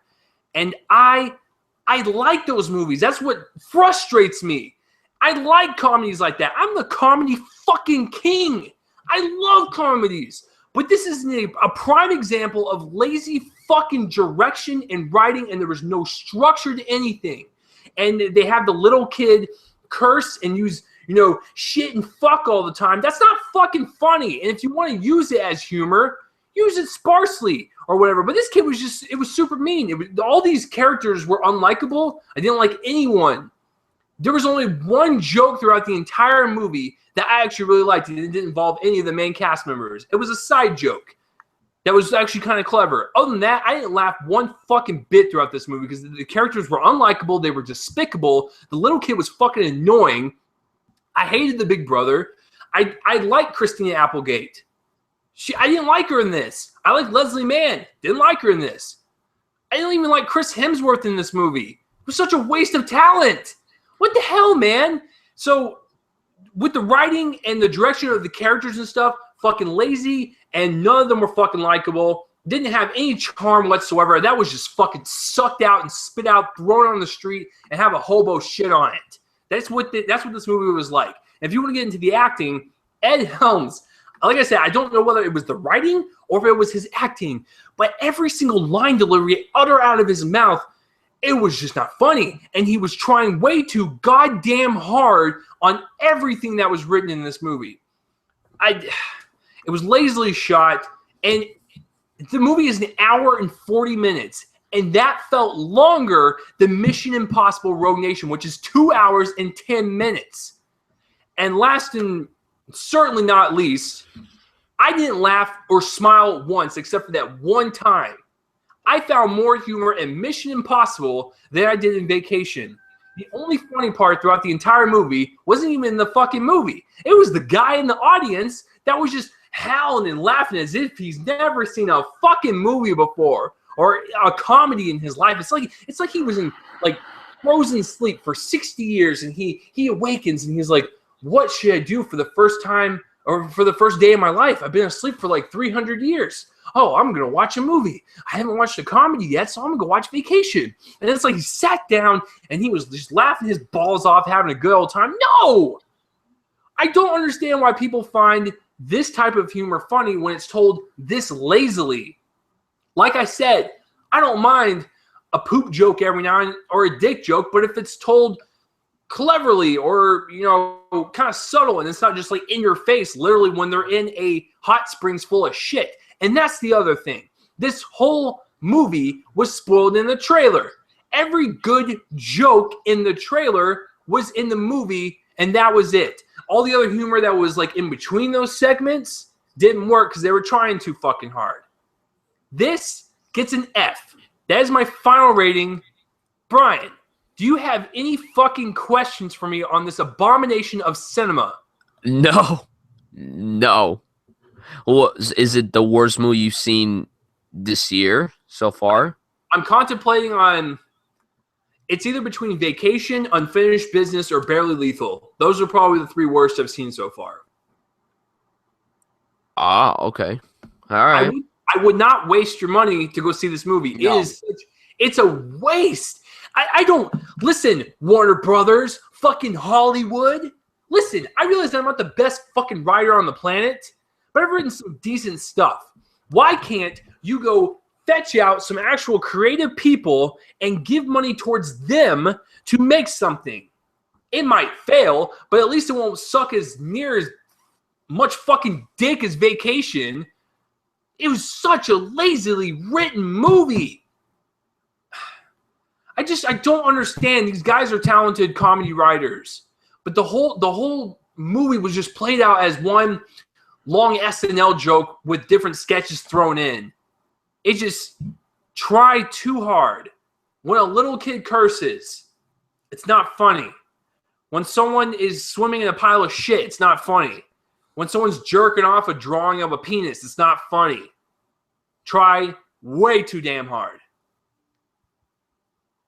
And I like those movies. That's what frustrates me. I like comedies like that. I'm the comedy fucking king. I love comedies. But this is a prime example of lazy fucking direction and writing, and there was no structure to anything. And they have the little kid curse and use, shit and fuck all the time. That's not fucking funny. And if you want to use it as humor, use it sparsely or whatever. But this kid was it was super mean. All these characters were unlikable. I didn't like anyone. There was only one joke throughout the entire movie that I actually really liked, and it didn't involve any of the main cast members. It was a side joke that was actually kind of clever. Other than that, I didn't laugh one fucking bit throughout this movie because the characters were unlikable. They were despicable. The little kid was fucking annoying. I hated the big brother. I liked Christina Applegate. I didn't like her in this. I liked Leslie Mann. Didn't like her in this. I didn't even like Chris Hemsworth in this movie. It was such a waste of talent. What the hell, man? So with the writing and the direction of the characters and stuff, fucking lazy, and none of them were fucking likable. Didn't have any charm whatsoever. That was just fucking sucked out and spit out, thrown on the street, and have a hobo shit on it. That's what this movie was like. And if you want to get into the acting, Ed Helms, like I said, I don't know whether it was the writing or if it was his acting, but every single line delivery uttered out of his mouth, it was just not funny. And he was trying way too goddamn hard on everything that was written in this movie. It was lazily shot, and the movie is 1 hour and 40 minutes, and that felt longer than Mission Impossible Rogue Nation, which is 2 hours and 10 minutes. And last and certainly not least, I didn't laugh or smile once except for that one time. I found more humor in Mission Impossible than I did in Vacation. The only funny part throughout the entire movie wasn't even in the fucking movie. It was the guy in the audience that was just howling and laughing as if he's never seen a fucking movie before. or a comedy in his life. It's like he was in like frozen sleep for 60 years, and he awakens and he's like, what should I do for the first time or for the first day of my life? I've been asleep for like 300 years. Oh, I'm going to watch a movie. I haven't watched a comedy yet, so I'm going to go watch Vacation. And it's like he sat down and he was just laughing his balls off, having a good old time. No! I don't understand why people find this type of humor funny when it's told this lazily. Like I said, I don't mind a poop joke every now and then or a dick joke, but if it's told cleverly or, kind of subtle and it's not just like in your face, literally when they're in a hot springs full of shit. And that's the other thing. This whole movie was spoiled in the trailer. Every good joke in the trailer was in the movie, and that was it. All the other humor that was like in between those segments didn't work because they were trying too fucking hard. This gets an F. That is my final rating. Bryan, do you have any fucking questions for me on this abomination of cinema?
No. Well, is it the worst movie you've seen this year so far?
I'm contemplating on... It's either between Vacation, Unfinished Business, or Barely Lethal. Those are probably the three worst I've seen so far.
Ah, okay. All right.
I would not waste your money to go see this movie.
No.
It's a waste. I don't... Listen, Warner Brothers, fucking Hollywood. Listen, I realize that I'm not the best fucking writer on the planet, but I've written some decent stuff. Why can't you go fetch out some actual creative people and give money towards them to make something? It might fail, but at least it won't suck as near as much fucking dick as Vacation. It was such a lazily written movie. I don't understand. These guys are talented comedy writers, but the whole movie was just played out as one long SNL joke with different sketches thrown in. It just tried too hard. When a little kid curses, it's not funny. When someone is swimming in a pile of shit, it's not funny. When someone's jerking off a drawing of a penis, it's not funny. Try way too damn hard.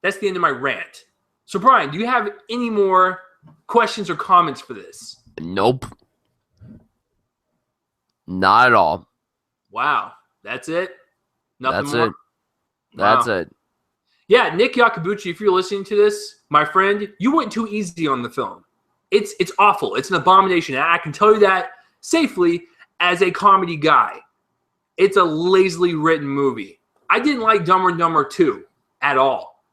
That's the end of my rant. So, Bryan, do you have any more questions or comments for this?
Nope. Not at all.
Wow. That's it? Nothing
That's
more?
it. That's it.
Yeah, Nick Yakabuchi, if you're listening to this, my friend, you went too easy on the film. It's awful. It's an abomination. I can tell you that safely as a comedy guy. It's a lazily written movie. I didn't like Dumber and Dumber 2 at all.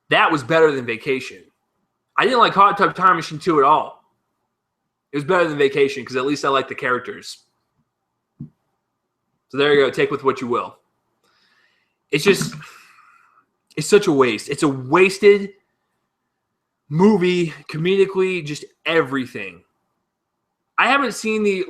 That was better than Vacation. I didn't like Hot Tub Time Machine 2 at all. It was better than Vacation because at least I like the characters. So there you go. Take with what you will. It's such a waste. It's a wasted movie, comedically, just everything. I haven't seen the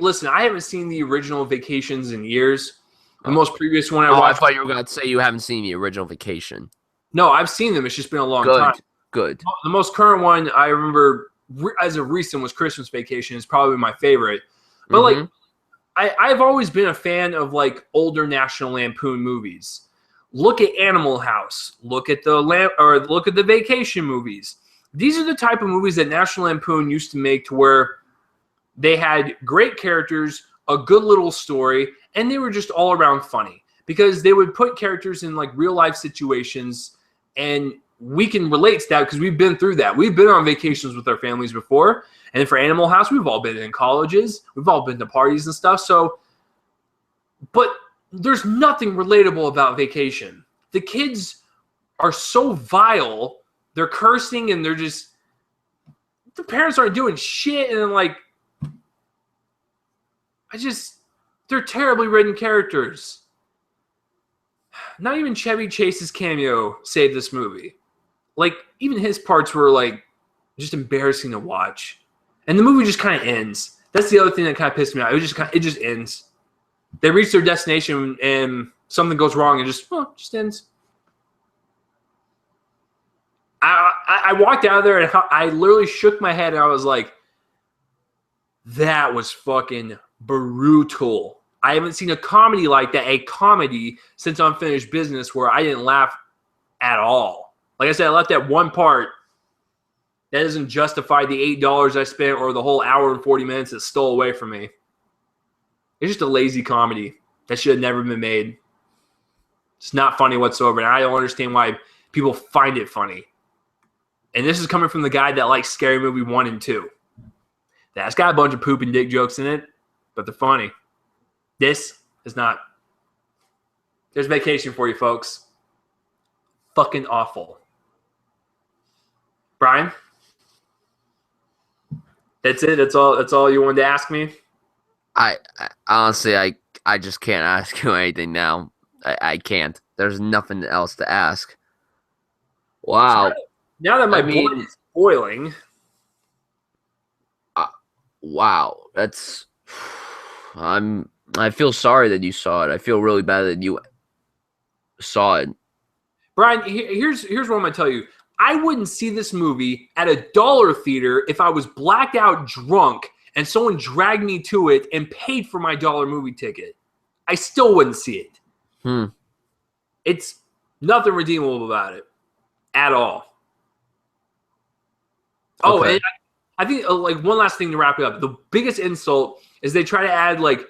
original Vacations in years. The most previous one I watched.
I thought you were going to say you haven't seen the original Vacation.
No, I've seen them. It's just been a long time.
Good.
The most current one I remember as of recent was Christmas Vacation. It's probably my favorite. But like, I've always been a fan of like older National Lampoon movies. Look at Animal House. Look at the Vacation movies. These are the type of movies that National Lampoon used to make to where they had great characters, a good little story, and they were just all around funny because they would put characters in like real life situations, and we can relate to that because we've been through that. We've been on vacations with our families before, and for Animal House, we've all been in colleges. We've all been to parties and stuff. So, but there's nothing relatable about Vacation. The kids are so vile. They're cursing and they're just, the parents aren't doing shit. And like, they're terribly written characters. Not even Chevy Chase's cameo saved this movie. Like, even his parts were like just embarrassing to watch. And the movie just kind of ends. That's the other thing that kind of pissed me off. It just ends. They reach their destination and something goes wrong and just ends. I walked out of there and I literally shook my head and I was like, that was fucking brutal. I haven't seen a comedy like that, a comedy, since Unfinished Business, where I didn't laugh at all. Like I said, I left that one part. That doesn't justify the $8 I spent or the whole hour and 40 minutes that stole away from me. It's just a lazy comedy that should have never been made. It's not funny whatsoever, and I don't understand why people find it funny. And this is coming from the guy that likes Scary Movie 1 and 2. That's got a bunch of poop and dick jokes in it, but they're funny. This is not. There's Vacation for you, folks. Fucking awful. Bryan? That's it? That's all you wanted to ask me?
I honestly, I just can't ask you anything now. I can't. There's nothing else to ask. Wow.
Now that my blood is boiling.
Wow. That's... I feel sorry that you saw it. I feel really bad that you saw it.
Bryan, here's what I'm going to tell you. I wouldn't see this movie at a dollar theater if I was blacked out drunk and someone dragged me to it and paid for my dollar movie ticket. I still wouldn't see it. It's nothing redeemable about it at all. Oh, and I think like one last thing to wrap it up. The biggest insult is they try to add like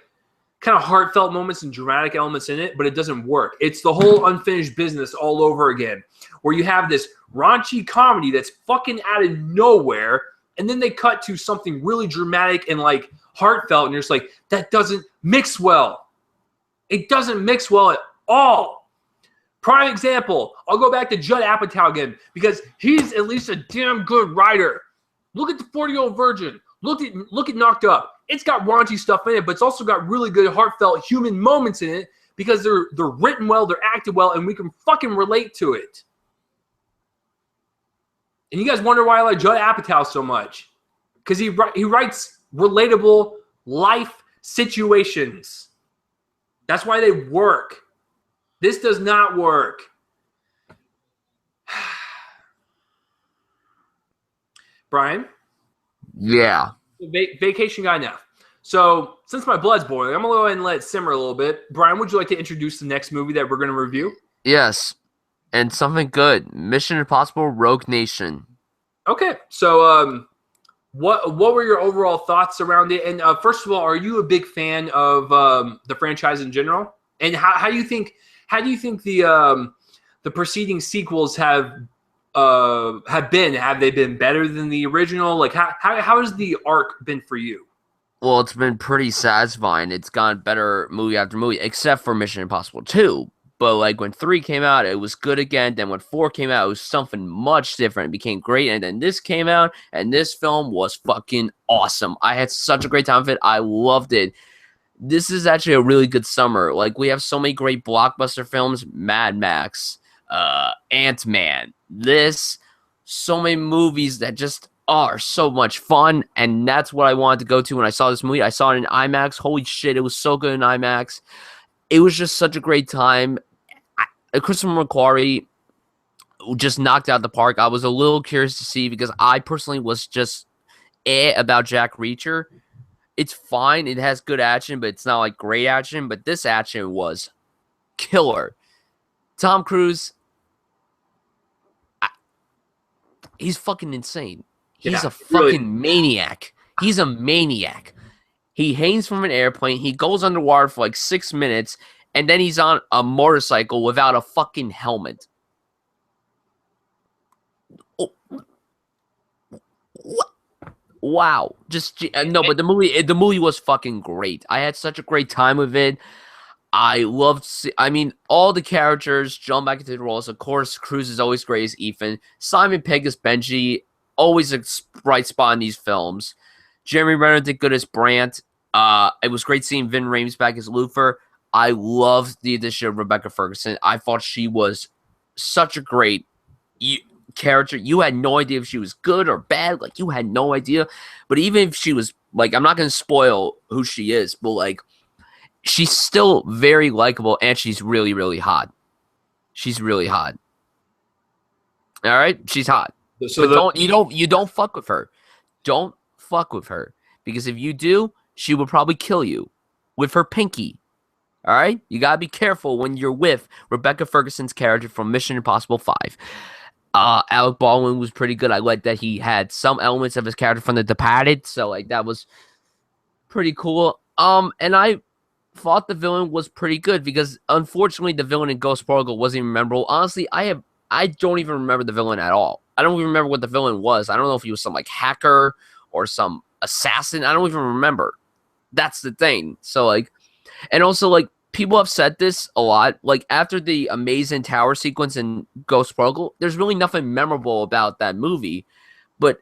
kind of heartfelt moments and dramatic elements in it, but it doesn't work. It's the whole Unfinished Business all over again, where you have this raunchy comedy that's fucking out of nowhere, and then they cut to something really dramatic and like heartfelt, and you're just like, that doesn't mix well. It doesn't mix well at all. Prime example, I'll go back to Judd Apatow again, because he's at least a damn good writer. Look at the 40-Year-Old Virgin. Look at Knocked Up. It's got raunchy stuff in it, but it's also got really good, heartfelt human moments in it because they're written well, they're acted well, and we can fucking relate to it. And you guys wonder why I like Judd Apatow so much. Because he writes relatable life situations. That's why they work. This does not work. Bryan?
Yeah.
Vacation guy now. So, since my blood's boiling, I'm going to go ahead and let it simmer a little bit. Bryan, would you like to introduce the next movie that we're going to review?
Yes. And something good. Mission Impossible Rogue Nation.
Okay. So, what were your overall thoughts around it? And first of all, are you a big fan of the franchise in general? And how do you think the preceding sequels have been? Have they been better than the original? Like how has the arc been for you?
Well, it's been pretty satisfying. It's gotten better movie after movie, except for Mission Impossible 2. But like when 3 came out, it was good again. Then when 4 came out, it was something much different. It became great. And then this came out, and this film was fucking awesome. I had such a great time with it. I loved it. This is actually a really good summer. Like, we have so many great blockbuster films. Mad Max, Ant-Man. So many movies that just are so much fun, and that's what I wanted to go to when I saw this movie. I saw it in IMAX. Holy shit, it was so good in IMAX. It was just such a great time. Christopher McQuarrie just knocked out the park. I was a little curious to see because I personally was just about Jack Reacher. It's fine. It has good action, but it's not like great action. But this action was killer. Tom Cruise, he's fucking insane. He's a fucking maniac. He's a maniac. He hangs from an airplane. He goes underwater for like 6 minutes, and then he's on a motorcycle without a fucking helmet. Oh. What? Wow. But the movie was fucking great. I had such a great time with it. I loved, all the characters jump back into the roles. Of course, Cruise is always great as Ethan. Simon Pegg as Benji, always a bright spot in these films. Jeremy Renner did good as Brandt. It was great seeing Vin Rames back as Luther. I loved the addition of Rebecca Ferguson. I thought she was such a great character. You had no idea if she was good or bad. Like, you had no idea. But even if she was, like, I'm not going to spoil who she is, but, like, she's still very likable, and she's really, really hot. She's really hot. All right? She's hot. So you don't fuck with her. Don't fuck with her. Because if you do, she will probably kill you with her pinky. All right, you gotta be careful when you're with Rebecca Ferguson's character from Mission Impossible 5. Alec Baldwin was pretty good. I like that he had some elements of his character from The Departed, so like that was pretty cool. And I thought the villain was pretty good because unfortunately the villain in Ghost Protocol wasn't even memorable. Honestly, I don't even remember the villain at all. I don't even remember what the villain was. I don't know if he was some like hacker or some assassin. I don't even remember. That's the thing. So like, and also like people have said this a lot. Like after the amazing tower sequence in Ghost Protocol, there's really nothing memorable about that movie. But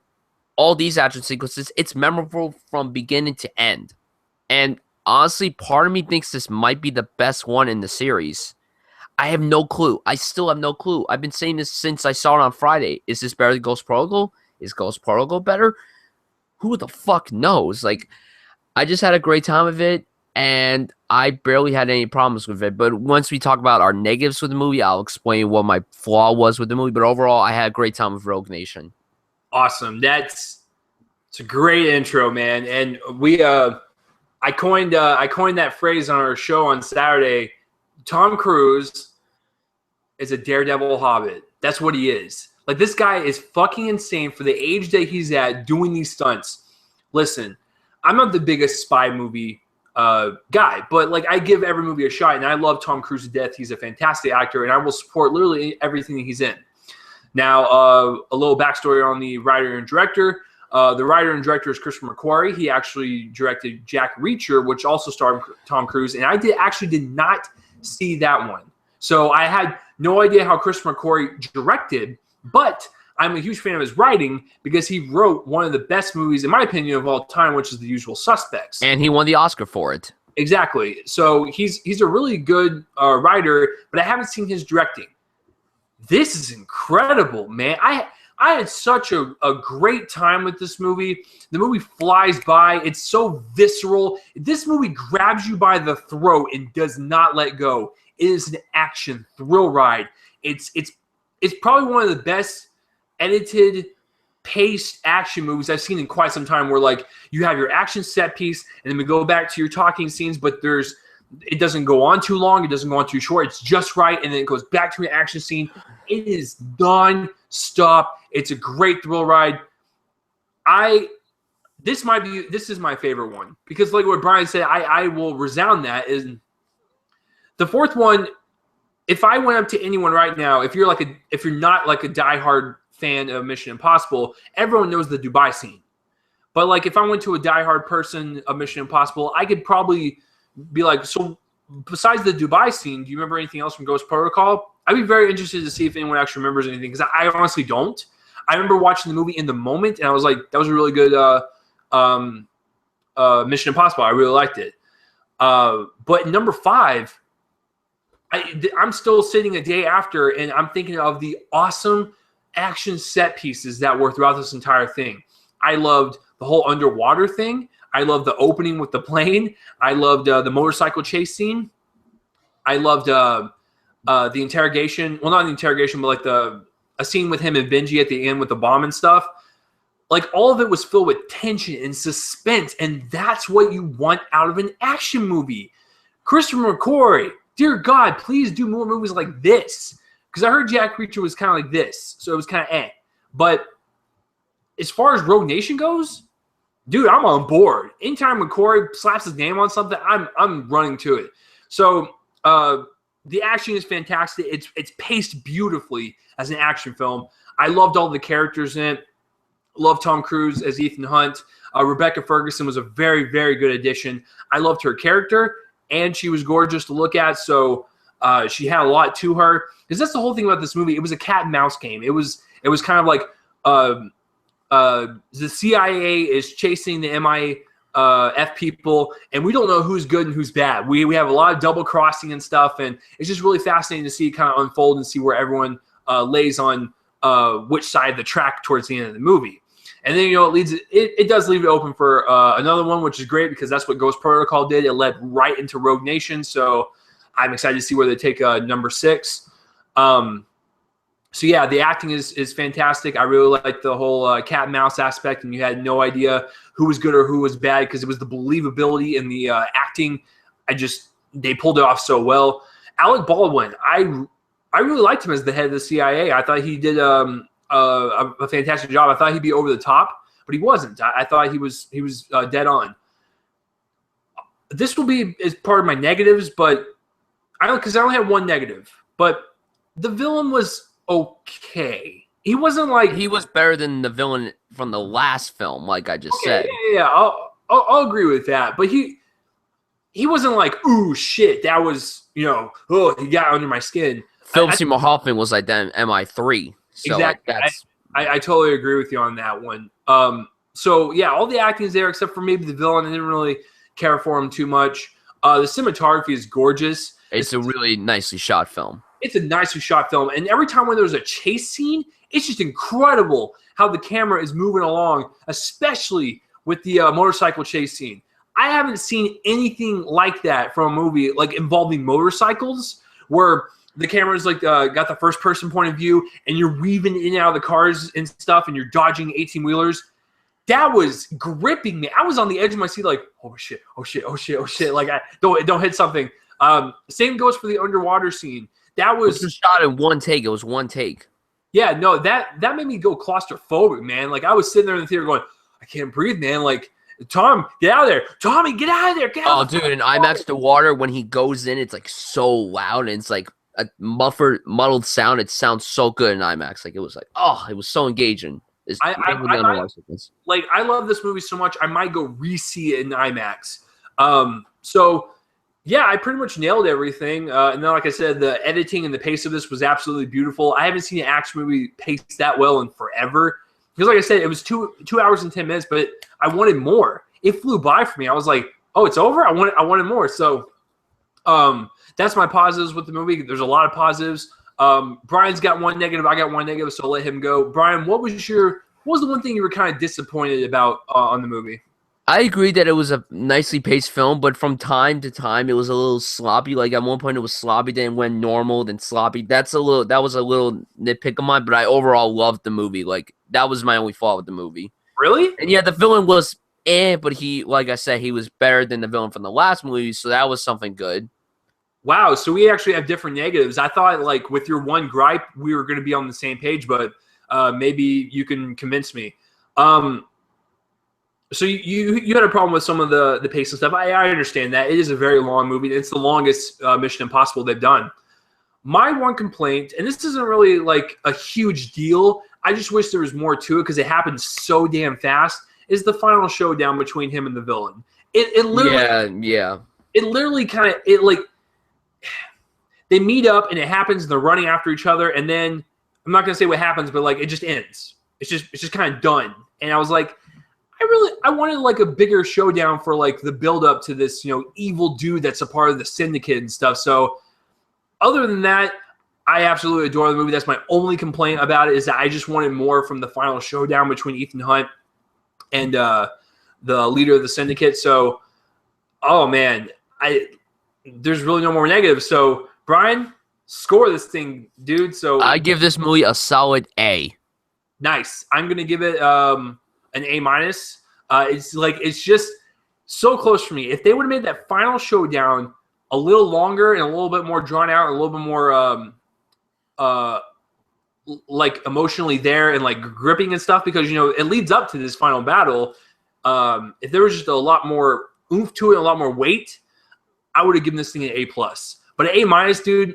all these action sequences, it's memorable from beginning to end. And honestly, part of me thinks this might be the best one in the series. I have no clue. I still have no clue. I've been saying this since I saw it on Friday. Is this better than Ghost Protocol? Is Ghost Protocol better? Who the fuck knows? Like, I just had a great time with it, and I barely had any problems with it. But once we talk about our negatives with the movie, I'll explain what my flaw was with the movie. But overall, I had a great time with Rogue Nation.
Awesome. It's a great intro, man. And I coined that phrase on our show on Saturday. Tom Cruise is a daredevil hobbit. That's what he is. Like, this guy is fucking insane for the age that he's at doing these stunts. Listen, I'm not the biggest spy movie guy, but like I give every movie a shot, and I love Tom Cruise to death. He's a fantastic actor, and I will support literally everything that he's in. Now, a little backstory on the writer and director. The writer and director is Christopher McQuarrie. He actually directed Jack Reacher, which also starred Tom Cruise, and I did not see that one. So I had no idea how Christopher McQuarrie directed, but I'm a huge fan of his writing because he wrote one of the best movies, in my opinion, of all time, which is The Usual Suspects.
And he won the Oscar for it.
Exactly. So he's a really good writer, but I haven't seen his directing. This is incredible, man. I had such a great time with this movie. The movie flies by. It's so visceral. This movie grabs you by the throat and does not let go. It is an action thrill ride. It's probably one of the best edited, paced action movies I've seen in quite some time, where like you have your action set piece and then we go back to your talking scenes, but it doesn't go on too long, it doesn't go on too short, it's just right, and then it goes back to an action scene. It is non-stop. It's a great thrill ride. This is my favorite one, because like what Bryan said, I will resound that. Is the fourth one. If I went up to anyone right now, if you're not like a diehard fan of Mission Impossible, everyone knows the Dubai scene. But like if I went to a diehard person of Mission Impossible, I could probably be like, so besides the Dubai scene, do you remember anything else from Ghost Protocol? I'd be very interested to see if anyone actually remembers anything, because I honestly don't. I remember watching the movie in the moment, and I was like, that was a really good Mission Impossible. I really liked it. But number 5, I'm still sitting a day after, and I'm thinking of the awesome action set pieces that were throughout this entire thing. I loved the whole underwater thing. I loved the opening with the plane. I loved the motorcycle chase scene. I loved the interrogation. Well, not the interrogation, but like a scene with him and Benji at the end with the bomb and stuff. Like, all of it was filled with tension and suspense, and that's what you want out of an action movie. Christopher McQuarrie, dear God, please do more movies like this. Because I heard Jack Reacher was kind of like this, so it was kind of But as far as Rogue Nation goes, dude, I'm on board. Anytime McQuarrie slaps his name on something, I'm running to it. So the action is fantastic. It's paced beautifully as an action film. I loved all the characters in it. Loved Tom Cruise as Ethan Hunt. Rebecca Ferguson was a very, very good addition. I loved her character, and she was gorgeous to look at. So she had a lot to her. Because that's the whole thing about this movie. It was a cat and mouse game. It was kind of like the CIA is chasing the MI5 people, and we don't know who's good and who's bad. We have a lot of double crossing and stuff, and it's just really fascinating to see it kind of unfold and see where everyone lays on which side of the track towards the end of the movie. And then, it does leave it open for another one, which is great because that's what Ghost Protocol did. It led right into Rogue Nation, so I'm excited to see where they take number 6. So yeah, the acting is fantastic. I really like the whole cat and mouse aspect, and you had no idea who was good or who was bad because it was the believability and the acting. they pulled it off so well. Alec Baldwin, I really liked him as the head of the CIA. I thought he did a fantastic job. I thought he'd be over the top, but he wasn't. I thought he was dead on. This will be as part of my negatives, but I only have one negative. But the villain was okay. He wasn't like
He was better than the villain from the last film, like I just said.
Yeah. I'll agree with that. But he wasn't like, ooh, shit, that was, he got under my skin.
Philip Seymour Hoffman was like that in MI3. So
exactly. I totally agree with you on that one. So, yeah, all the acting is there except for maybe the villain. I didn't really care for him too much. The cinematography is gorgeous.
It's a really nicely shot film.
It's a nicely shot film. And every time when there's a chase scene, it's just incredible how the camera is moving along, especially with the motorcycle chase scene. I haven't seen anything like that from a movie like involving motorcycles where the camera's like got the first person point of view and you're weaving in and out of the cars and stuff and you're dodging 18-wheelers. That was gripping me. I was on the edge of my seat like, oh shit. Like, don't hit something. Same goes for the underwater scene. That was
shot in one take. It was one take.
Yeah, no, that made me go claustrophobic, man. Like, I was sitting there in the theater going, I can't breathe, man. Like, Tom, get out of there. Tommy, get out of there. Get out.
Oh, dude, in IMAX, the water, when he goes in, it's like so loud and it's like a muddled sound. It sounds so good in IMAX. Like, it was like, it was so engaging.
I love this movie so much, I might go re-see it in IMAX. So, yeah, I pretty much nailed everything. And then, like I said, the editing and the pace of this was absolutely beautiful. I haven't seen an action movie paced that well in forever. Because, like I said, it was 2 hours and 10 minutes, but I wanted more. It flew by for me. I was like, oh, it's over? I wanted more. So that's my positives with the movie. There's a lot of positives. Brian's got one negative. I got one negative, so I'll let him go. Brian, what was the one thing you were kind of disappointed about on the movie?
I agree that it was a nicely paced film, but from time to time it was a little sloppy. Like at one point it was sloppy, then went normal, then sloppy. That was a little nitpick of mine, but I overall loved the movie. Like that was my only fault with the movie.
Really?
And yeah, the villain was but he, like I said, he was better than the villain from the last movie, so that was something good.
Wow, so we actually have different negatives. I thought like with your one gripe we were going to be on the same page, but maybe you can convince me. So you had a problem with some of the pace and stuff. I understand that. It is a very long movie. It's the longest Mission Impossible they've done. My one complaint, and this isn't really like a huge deal, I just wish there was more to it because it happened so damn fast, is the final showdown between him and the villain. It literally It literally kind of they meet up and it happens and they're running after each other and then I'm not gonna say what happens, but like it just ends. It's just kind of done. And I was like, I wanted like a bigger showdown for like the build up to this, evil dude that's a part of the syndicate and stuff. So other than that, I absolutely adore the movie. That's my only complaint about it, is that I just wanted more from the final showdown between Ethan Hunt and the leader of the syndicate. So, oh man, there's really no more negatives. So Brian, score this thing, dude. So
I give this movie a solid A.
Nice. I'm gonna give it an A-. It's just so close for me. If they would have made that final showdown a little longer and a little bit more drawn out, and a little bit more like emotionally there and like gripping and stuff, because it leads up to this final battle. If there was just a lot more oomph to it, a lot more weight, I would have given this thing an A+. But an A-, dude,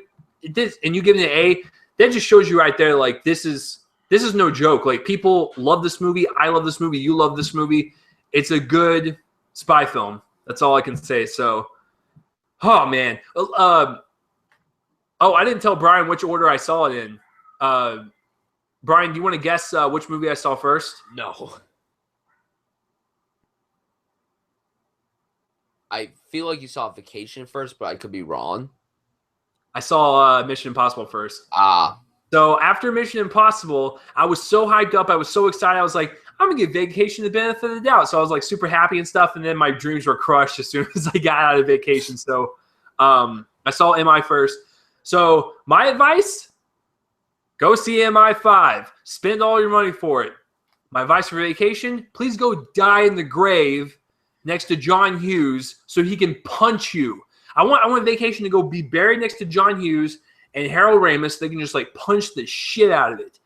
and you give it an A, that just shows you right there, like this is no joke. Like people love this movie. I love this movie. You love this movie. It's a good spy film. That's all I can say. So, oh man. I didn't tell Brian which order I saw it in. Brian, do you want to guess which movie I saw first?
No. I feel like you saw Vacation first, but I could be wrong.
I saw Mission Impossible first. So after Mission Impossible, I was so hyped up. I was so excited. I was like, I'm going to give Vacation the benefit of the doubt. So I was like super happy and stuff. And then my dreams were crushed as soon as I got out of Vacation. So I saw MI first. So my advice, go see MI 5. Spend all your money for it. My advice for Vacation, please go die in the grave next to John Hughes so he can punch you. I want Vacation to go be buried next to John Hughes and Harold Ramis. They can just like punch the shit out of it.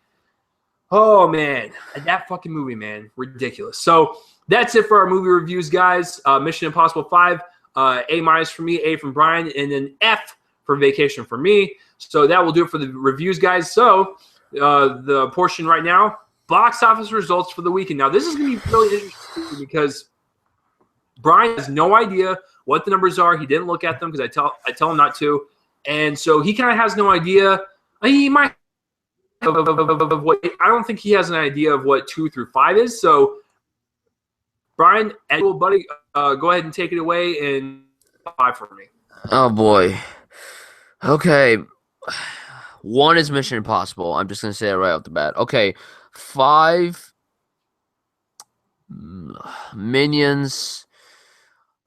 Oh man, that fucking movie, man, ridiculous. So that's it for our movie reviews, guys. Mission Impossible 5, A- for me, A from Bryan, and then F for Vacation for me. So that will do it for the reviews, guys. So the portion right now, box office results for the weekend. Now this is going to be really interesting because Bryan has no idea what the numbers are. He didn't look at them because I tell him not to, and so he kind of has no idea. He might. Of what I don't think he has an idea of what 2 through 5 is. So, Bryan, buddy, go ahead and take it away and 5 for me.
Oh boy. Okay. 1 is Mission Impossible. I'm just gonna say it right off the bat. Okay. 5 Minions.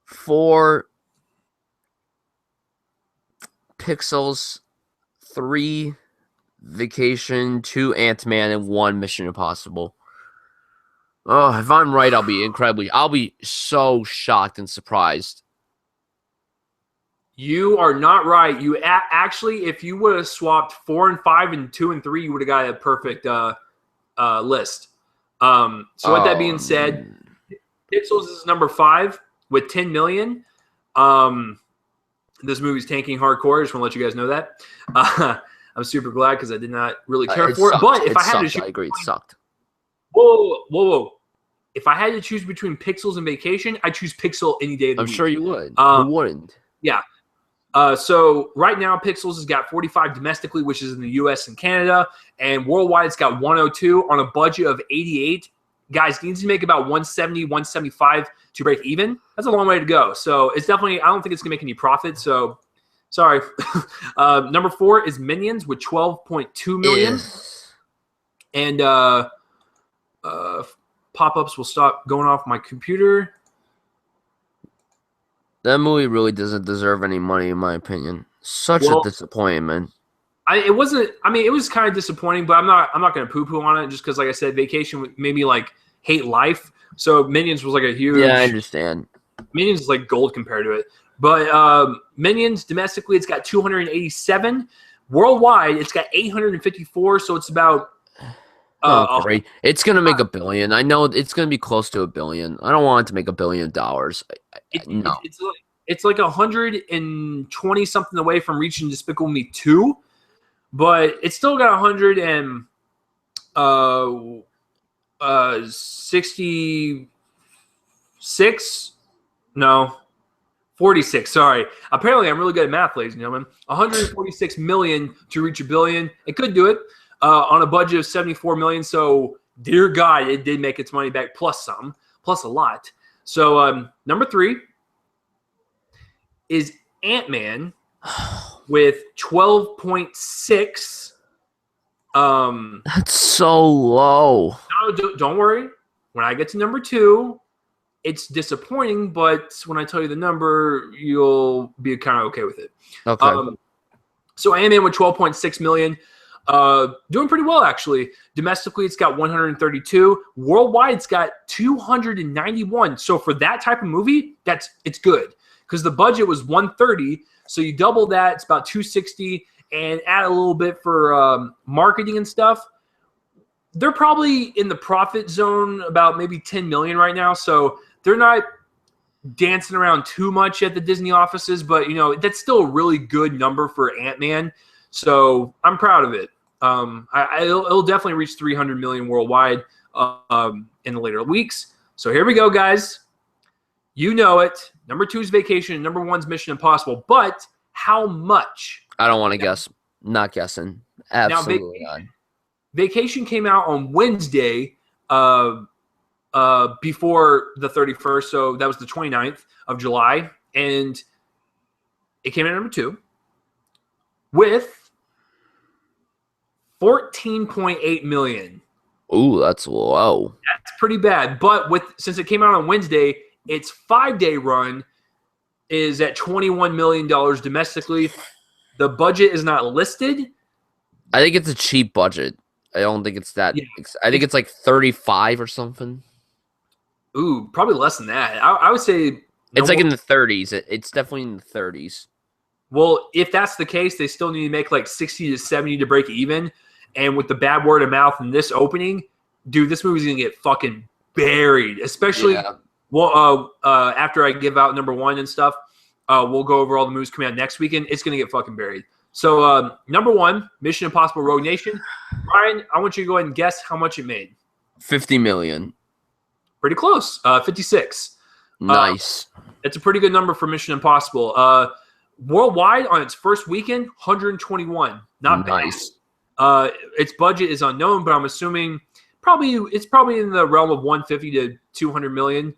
4 Pixels. 3 Vacation, 2 Ant-Man, and 1 Mission Impossible. Oh, if I'm right, I'll be so shocked and surprised.
You are not right. You actually, if you would have swapped 4 and 5 and 2 and 3, you would have got a perfect list. So with that being said, Pixels is number 5 with 10 million. This movie's tanking hardcore. I just want to let you guys know that. I'm super glad because I did not really care for it. But if I had to choose,
I agree, it sucked.
Whoa. If I had to choose between Pixels and Vacation, I'd choose Pixel any day of the week.
I'm sure you would. Who wouldn't?
Yeah. So right now, Pixels has got 45 domestically, which is in the U.S. and Canada, and worldwide it's got 102 on a budget of 88. Guys, needs to make about 170, 175 to break even. That's a long way to go. So it's definitely, I don't think it's going to make any profit. So sorry. Number 4 is Minions with 12.2 million. And pop-ups will stop going off my computer.
That movie really doesn't deserve any money, in my opinion. Such a disappointment.
It was kind of disappointing, but I'm not going to poo-poo on it just because, like I said, Vacation made me like hate life. So Minions was like a huge.
Yeah, I understand.
Minions is like gold compared to it. But Minions domestically, it's got 287. Worldwide, it's got 854. So it's about.
Great. It's gonna make $1 billion. I know it's gonna be close to $1 billion. I don't want it to make $1 billion. No.
It's like 120 something away from reaching Despicable Me 2, but it's still got 66. No. 46, sorry. Apparently, I'm really good at math, ladies and gentlemen. 146 million to reach $1 billion. It could do it on a budget of 74 million. So, dear God, it did make its money back plus some, plus a lot. So, number 3 is Ant-Man with 12.6.
That's so low.
No, don't worry. When I get to number 2, it's disappointing, but when I tell you the number, you'll be kind of okay with it.
Okay.
So Ant-Man with 12.6 million, doing pretty well actually. Domestically, it's got 132. Worldwide, it's got 291. So for that type of movie, it's good because the budget was 130. So you double that, it's about 260, and add a little bit for marketing and stuff. They're probably in the profit zone about maybe 10 million right now. So they're not dancing around too much at the Disney offices, but that's still a really good number for Ant-Man. So I'm proud of it. It'll definitely reach 300 million worldwide in the later weeks. So here we go, guys. You know it. Number 2 is Vacation, and number 1 is Mission Impossible. But how much?
I don't want to guess. Not guessing. Absolutely not.
Vacation came out on Wednesday before the 31st, so that was the 29th of July, and it came in at number 2 with 14.8 million.
Ooh, that's low.
That's pretty bad, but since it came out on Wednesday, its 5-day run is at $21 million domestically. The budget is not listed.
I think it's a cheap budget. I don't think it's that. Yeah. I think it's like 35 or something.
Ooh, probably less than that. I would say
it's like in the 30s. It's definitely in the 30s.
Well, if that's the case, they still need to make like 60 to 70 to break even. And with the bad word of mouth in this opening, dude, this movie's going to get fucking buried. Especially after I give out number one and stuff, we'll go over all the movies coming out next weekend. It's going to get fucking buried. So number one, Mission Impossible Rogue Nation. Bryan, I want you to go ahead and guess how much it made.
$50 million.
Pretty close. 56.
Nice.
It's a pretty good number for Mission Impossible. Worldwide, on its first weekend, 121. Not
nice.
Bad. Its budget is unknown, but I'm assuming it's probably in the realm of 150 to 200 million.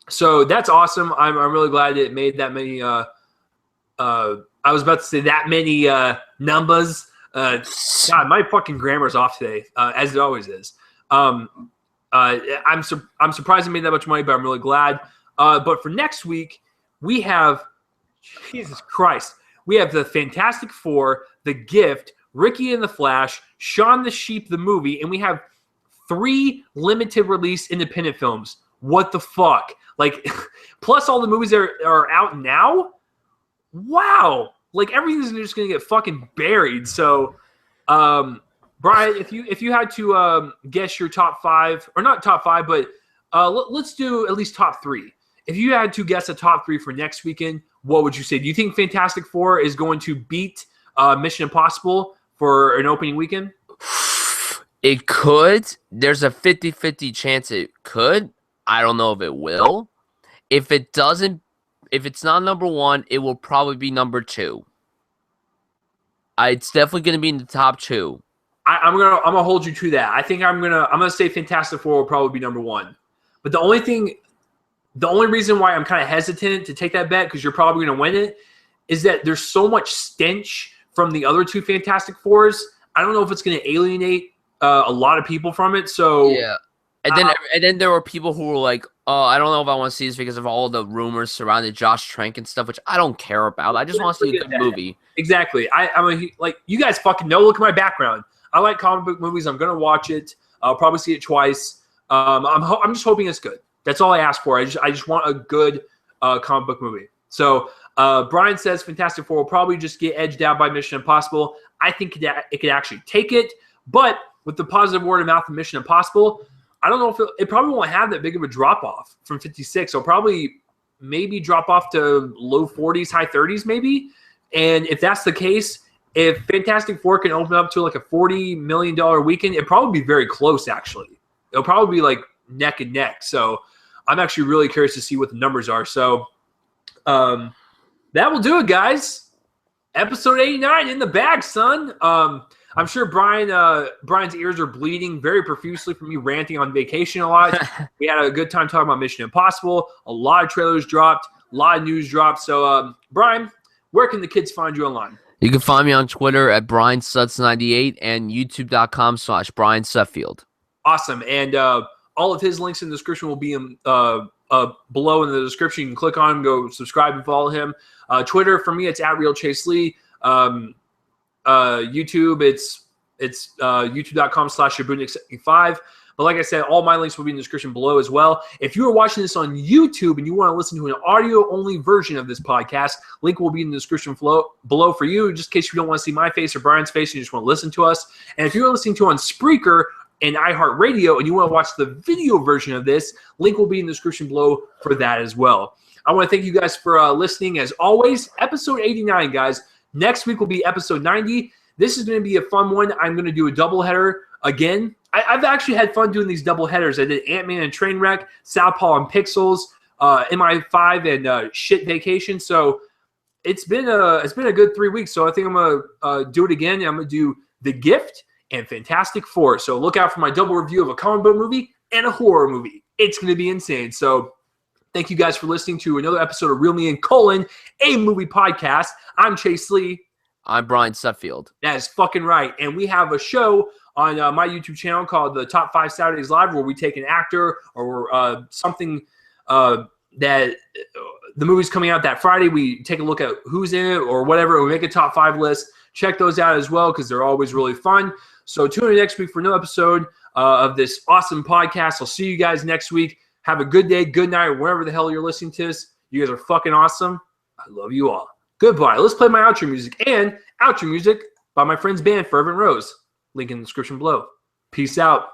So that's awesome. I'm really glad it made that many. I was about to say that many numbers. God, my fucking grammar's off today, as it always is. I'm surprised it made that much money, but I'm really glad. But for next week, we have, Jesus Christ, we have the Fantastic Four, The Gift, Ricky and the Flash, Shaun the Sheep, the movie, and we have 3 limited release independent films. What the fuck? Like, plus all the movies that are out now? Wow. Like, everything's just going to get fucking buried. So, Bryan, if you had to guess your top 5, or not top 5, but let's do at least top 3. If you had to guess a top 3 for next weekend, what would you say? Do you think Fantastic Four is going to beat Mission Impossible for an opening weekend?
It could. There's a 50-50 chance it could. I don't know if it will. If it doesn't, if it's not number 1, it will probably be number 2. It's definitely going to be in the top 2.
I'm gonna hold you to that. I think I'm gonna say Fantastic Four will probably be number 1. But the only reason why I'm kind of hesitant to take that bet, because you're probably gonna win it, is that there's so much stench from the other 2 Fantastic Fours. I don't know if it's gonna alienate a lot of people from it. So
yeah. And then there were people who were like, "Oh, I don't know if I want to see this because of all the rumors surrounding Josh Trank and stuff," which I don't care about. I just want to see a good movie.
Exactly. I'm like, you guys fucking know. Look at my background. I like comic book movies. I'm gonna watch it. I'll probably see it twice. I'm just hoping it's good. That's all I ask for. I just want a good comic book movie. So Bryan says Fantastic Four will probably just get edged out by Mission Impossible. I think it could actually take it, but with the positive word of mouth of Mission Impossible, I don't know if it probably won't have that big of a drop off from 56. It'll probably maybe drop off to low 40s, high 30s maybe. And if that's the case, if Fantastic Four can open up to like a $40 million weekend, it'd probably be very close actually. It'll probably be like neck and neck. So I'm actually really curious to see what the numbers are. So that will do it, guys. Episode 89 in the bag, son. I'm sure Bryan's ears are bleeding very profusely from me ranting on vacation a lot. We had a good time talking about Mission Impossible. A lot of trailers dropped, a lot of news dropped. So, Bryan, where can the kids find you online?
You can find me on Twitter at BryanSuts98 and YouTube.com/Bryan Sudfield.
Awesome. And all of his links in the description will be below in the description. You can click on him, go subscribe and follow him. Twitter, for me, it's @RealChaseLee. YouTube, it's youtube.com/Shabunic75. But like I said, all my links will be in the description below as well. If you are watching this on YouTube and you want to listen to an audio-only version of this podcast, link will be in the description below for you, just in case you don't want to see my face or Bryan's face and you just want to listen to us. And if you're listening to on Spreaker and iHeartRadio and you want to watch the video version of this, link will be in the description below for that as well. I want to thank you guys for listening. As always, episode 89, guys. Next week will be episode 90. This is going to be a fun one. I'm going to do a doubleheader again. I've actually had fun doing these doubleheaders. I did Ant-Man and Trainwreck, Southpaw and Pixels, MI5 and Shit Vacation. So it's been a good 3 weeks. So I think I'm going to do it again. I'm going to do The Gift and Fantastic Four. So look out for my double review of a comic book movie and a horror movie. It's going to be insane. So thank you guys for listening to another episode of Real Me and a movie podcast. I'm Chase Lee.
I'm Bryan Sudfield.
That is fucking right. And we have a show on my YouTube channel called the Top 5 Saturdays Live, where we take an actor or something that the movie's coming out that Friday. We take a look at who's in it or whatever. We make a top 5 list. Check those out as well because they're always really fun. So tune in next week for another episode of this awesome podcast. I'll see you guys next week. Have a good day, good night, wherever the hell you're listening to this. You guys are fucking awesome. I love you all. goodbye. Let's play my outro music. And outro music by my friend's band, Fervent Roze. Link in the description below. Peace out.